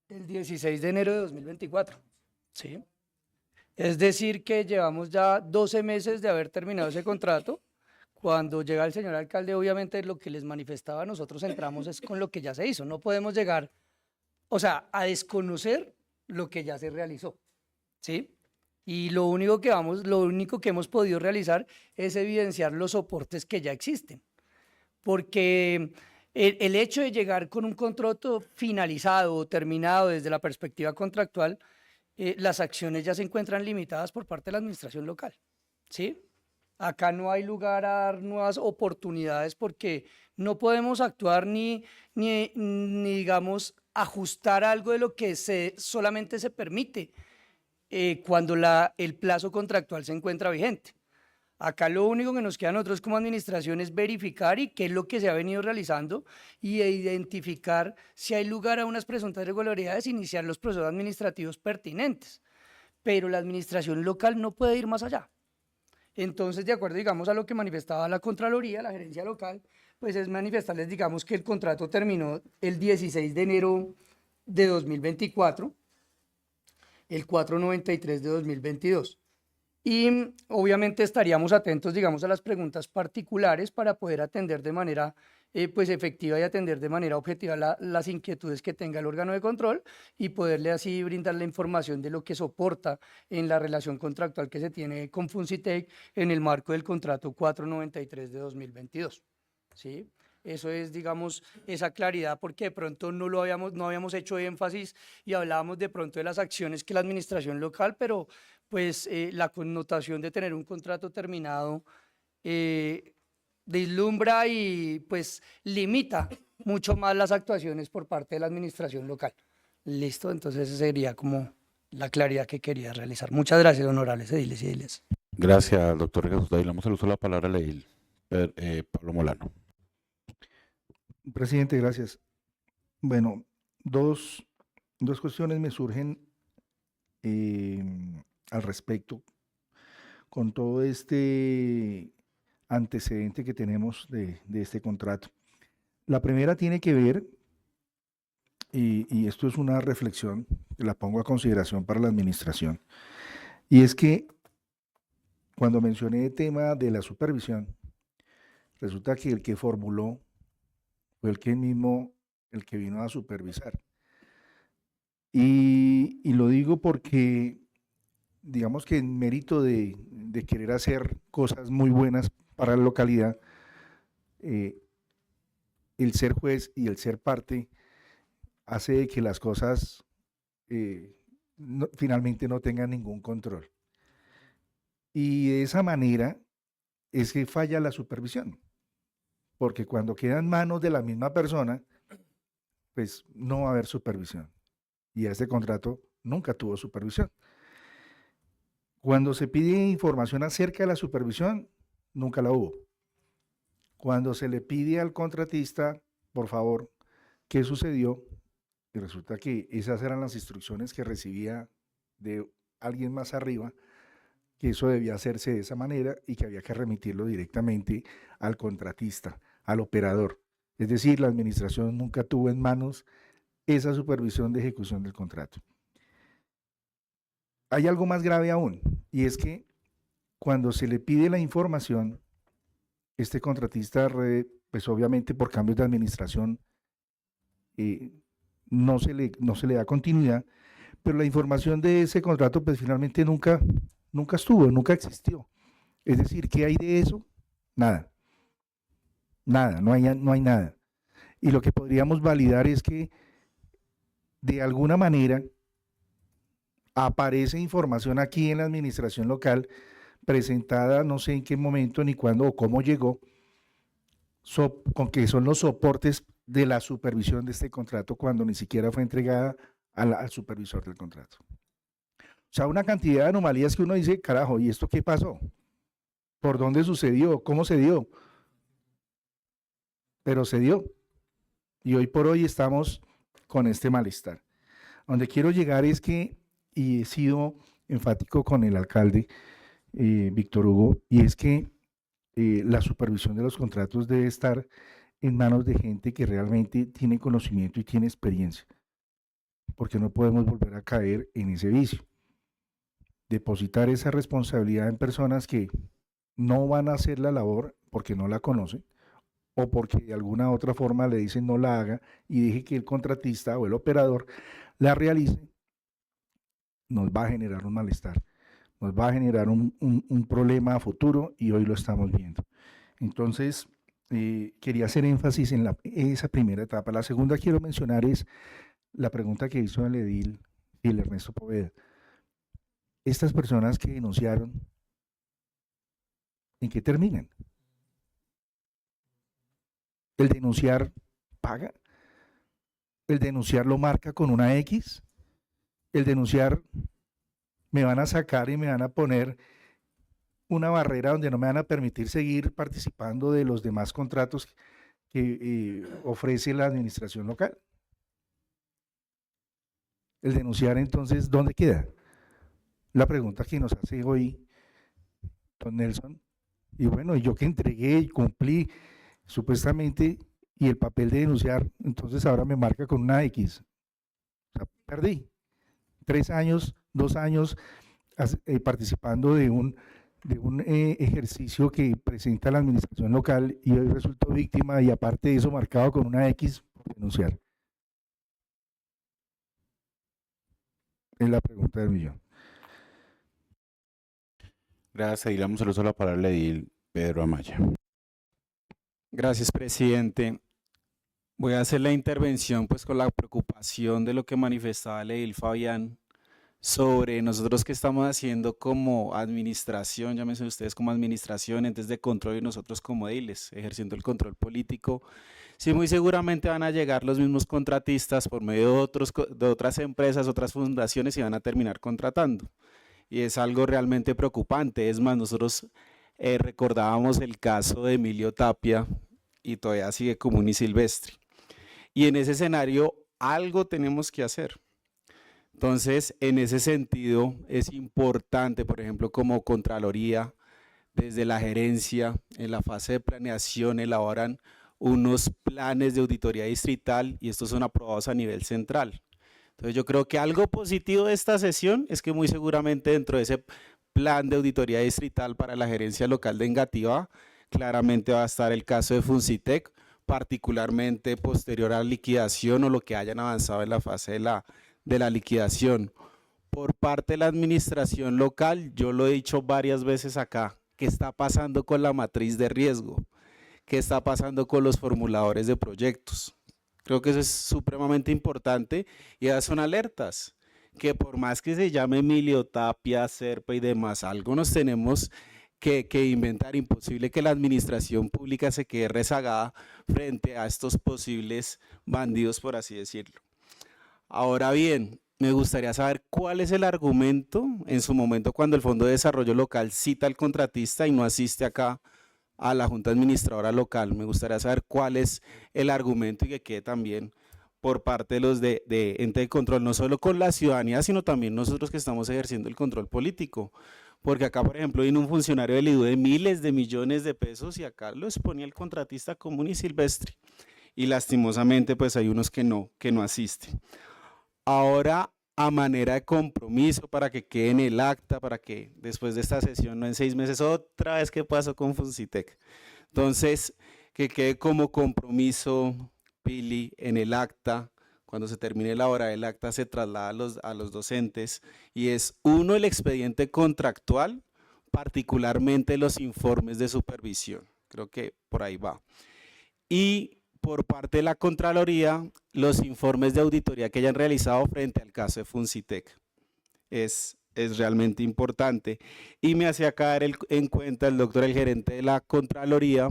el 16 de enero de 2024, ¿sí? Es decir, que llevamos ya 12 meses de haber terminado ese contrato. Cuando llega el señor alcalde, obviamente lo que les manifestaba, nosotros entramos es con lo que ya se hizo. No podemos llegar, o sea, a desconocer lo que ya se realizó, ¿sí? Y lo único que hemos podido realizar es evidenciar los soportes que ya existen. Porque el hecho de llegar con un contrato finalizado o terminado desde la perspectiva contractual, las acciones ya se encuentran limitadas por parte de la administración local, ¿sí? Acá no hay lugar a dar nuevas oportunidades, porque no podemos actuar ni digamos, ajustar algo de lo que solamente se permite cuando el plazo contractual se encuentra vigente. Acá lo único que nos queda a nosotros como administración es verificar y qué es lo que se ha venido realizando, y identificar si hay lugar a unas presuntas irregularidades, iniciar los procesos administrativos pertinentes. Pero la administración local no puede ir más allá. Entonces, de acuerdo, digamos, a lo que manifestaba la Contraloría, la gerencia local, pues es manifestarles, digamos, que el contrato terminó el 16 de enero de 2024, el 493 de 2022. Y obviamente estaríamos atentos, digamos, a las preguntas particulares para poder atender de manera pues efectiva y atender de manera objetiva las inquietudes que tenga el órgano de control, y poderle así brindar la información de lo que soporta en la relación contractual que se tiene con Funcitec en el marco del contrato 493 de 2022. ¿Sí? Eso es, digamos, esa claridad, porque de pronto no habíamos hecho énfasis y hablábamos de pronto de las acciones que la administración local, pero pues la connotación de tener un contrato terminado deslumbra y pues limita mucho más las actuaciones por parte de la administración local. Listo, entonces esa sería como la claridad que quería realizar. Muchas gracias, honorables ediles y ediles. Gracias, doctor Jesús David. Le damos el uso de la palabra al edil Pablo Molano. Presidente, gracias. Bueno, dos cuestiones me surgen al respecto con todo este antecedente que tenemos de este contrato. La primera tiene que ver, y esto es una reflexión, que la pongo a consideración para la administración, y es que cuando mencioné el tema de la supervisión, resulta que el que formuló fue el que vino a supervisar. Y lo digo porque, digamos que en mérito de querer hacer cosas muy buenas para la localidad, el ser juez y el ser parte hace que las cosas finalmente no tengan ningún control. Y de esa manera es que falla la supervisión, porque cuando queda en manos de la misma persona, pues no va a haber supervisión. Y este contrato nunca tuvo supervisión. Cuando se pide información acerca de la supervisión, nunca la hubo. Cuando se le pide al contratista, por favor, ¿qué sucedió? Y resulta que esas eran las instrucciones que recibía de alguien más arriba, que eso debía hacerse de esa manera y que había que remitirlo directamente al contratista, al operador. Es decir, la administración nunca tuvo en manos esa supervisión de ejecución del contrato. Hay algo más grave aún, y es que cuando se le pide la información, este contratista, pues obviamente por cambios de administración, no se le da continuidad, pero la información de ese contrato pues finalmente nunca estuvo, nunca existió. Es decir, ¿qué hay de eso? Nada, no hay nada. Y lo que podríamos validar es que de alguna manera aparece información aquí en la administración local presentada, no sé en qué momento ni cuándo o cómo llegó, con que son los soportes de la supervisión de este contrato cuando ni siquiera fue entregada al supervisor del contrato. O sea, una cantidad de anomalías que uno dice, carajo, ¿y esto qué pasó? ¿Por dónde sucedió? ¿Cómo se dio? Pero se dio. Y hoy por hoy estamos con este malestar. Donde quiero llegar es que, y he sido enfático con el alcalde, Víctor Hugo, y es que la supervisión de los contratos debe estar en manos de gente que realmente tiene conocimiento y tiene experiencia, porque no podemos volver a caer en ese vicio. Depositar esa responsabilidad en personas que no van a hacer la labor porque no la conocen o porque de alguna otra forma le dicen no la haga y deje que el contratista o el operador la realice, nos va a generar un malestar, nos va a generar un problema a futuro y hoy lo estamos viendo. Entonces, quería hacer énfasis en esa primera etapa. La segunda quiero mencionar es la pregunta que hizo el edil Gil Ernesto Poveda. Estas personas que denunciaron, ¿en qué terminan? ¿El denunciar paga? ¿El denunciar lo marca con una X? ¿El denunciar me van a sacar y me van a poner una barrera donde no me van a permitir seguir participando de los demás contratos que ofrece la administración local? El denunciar, entonces, ¿dónde queda? La pregunta que nos hace hoy don Nelson. Y bueno, yo que entregué y cumplí supuestamente, y el papel de denunciar, entonces ahora me marca con una X. O sea, perdí 3 años, 2 años participando de un ejercicio que presenta la administración local y hoy resultó víctima y aparte de eso marcado con una X por denunciar. Es la pregunta del millón. Gracias, y le damos el uso de la palabra al edil Pedro Amaya. Gracias, presidente. Voy a hacer la intervención pues con la preocupación de lo que manifestaba el edil Fabián sobre nosotros que estamos haciendo como administración, llámense ustedes como administración, entes de control y nosotros como ediles, ejerciendo el control político. Sí, muy seguramente van a llegar los mismos contratistas por medio de otras empresas, otras fundaciones y van a terminar contratando. Y es algo realmente preocupante. Es más, nosotros recordábamos el caso de Emilio Tapia y todavía sigue como unisilvestre. Y en ese escenario algo tenemos que hacer. Entonces, en ese sentido, es importante, por ejemplo, como Contraloría, desde la gerencia, en la fase de planeación, elaboran unos planes de auditoría distrital y estos son aprobados a nivel central. Entonces, yo creo que algo positivo de esta sesión es que muy seguramente dentro de ese plan de auditoría distrital para la gerencia local de Engativá, claramente va a estar el caso de Funcitec, particularmente posterior a la liquidación o lo que hayan avanzado en la fase de la liquidación. Por parte de la administración local, yo lo he dicho varias veces acá, ¿qué está pasando con la matriz de riesgo? ¿Qué está pasando con los formuladores de proyectos? Creo que eso es supremamente importante y esas son alertas, que por más que se llame Emilio Tapia, Serpa y demás, algo nos tenemos que inventar. Imposible que la administración pública se quede rezagada frente a estos posibles bandidos, por así decirlo. Ahora bien, me gustaría saber cuál es el argumento en su momento cuando el Fondo de Desarrollo Local cita al contratista y no asiste acá a la Junta Administradora Local. Me gustaría saber cuál es el argumento y que quede también por parte de los de ente de control, no solo con la ciudadanía, sino también nosotros que estamos ejerciendo el control político. Porque acá, por ejemplo, vino un funcionario del IDU de miles de millones de pesos y acá lo exponía el contratista común y silvestre. Y lastimosamente, pues hay unos que no asisten. Ahora, a manera de compromiso para que quede en el acta, para que después de esta sesión, no en 6 meses, otra vez qué pasó con Funcitec. Entonces, que quede como compromiso, Pili, en el acta, cuando se termine la hora del acta se traslada a los docentes y es uno, el expediente contractual, particularmente los informes de supervisión. Creo que por ahí va. Y por parte de la Contraloría, los informes de auditoría que hayan realizado frente al caso de Funcitec. Es realmente importante. Y me hacía caer en cuenta el doctor, el gerente de la Contraloría,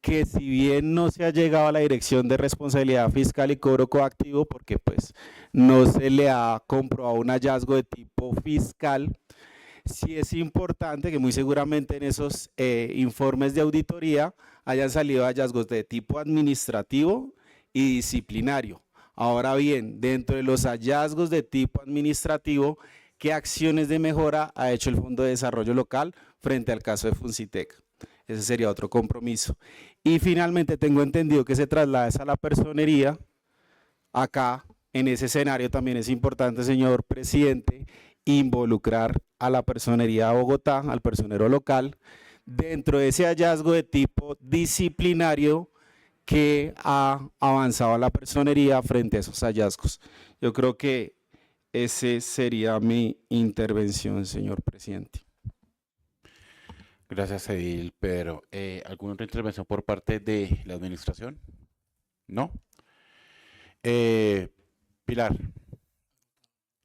que si bien no se ha llegado a la Dirección de Responsabilidad Fiscal y Cobro Coactivo, porque pues no se le ha comprobado un hallazgo de tipo fiscal, sí es importante que muy seguramente en esos informes de auditoría hayan salido hallazgos de tipo administrativo y disciplinario. Ahora bien, dentro de los hallazgos de tipo administrativo, ¿qué acciones de mejora ha hecho el Fondo de Desarrollo Local frente al caso de Funcitec? Ese sería otro compromiso. Y finalmente tengo entendido que se traslada a la personería. Acá, en ese escenario también es importante, señor presidente, involucrar a la personería de Bogotá, al personero local, dentro de ese hallazgo de tipo disciplinario que ha avanzado la personería frente a esos hallazgos. Yo creo que esa sería mi intervención, señor presidente. Gracias, Edil. Pero, ¿alguna otra intervención por parte de la administración? ¿No? Pilar,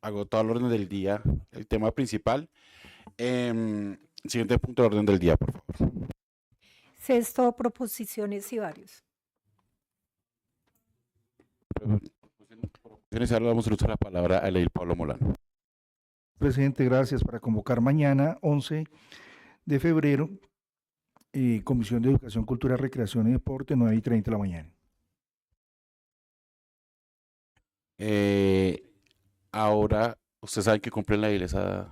agotado el orden del día, el tema principal. Siguiente punto del orden del día, por favor. Sexto, proposiciones y varios. Ahora vamos a usar la palabra a Edil Pablo Molano. Presidente, gracias. Para convocar mañana, 11 de febrero, Comisión de Educación, Cultura, Recreación y Deporte, 9:30 de la mañana. Ahora, usted sabe que cumple la iglesia,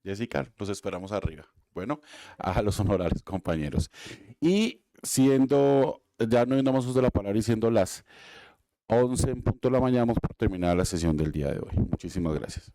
Jessica, los esperamos arriba. Bueno, a los honorables compañeros. Y siendo, ya no damos uso de la palabra y siendo las 11 en punto de la mañana, vamos por terminar la sesión del día de hoy. Muchísimas gracias.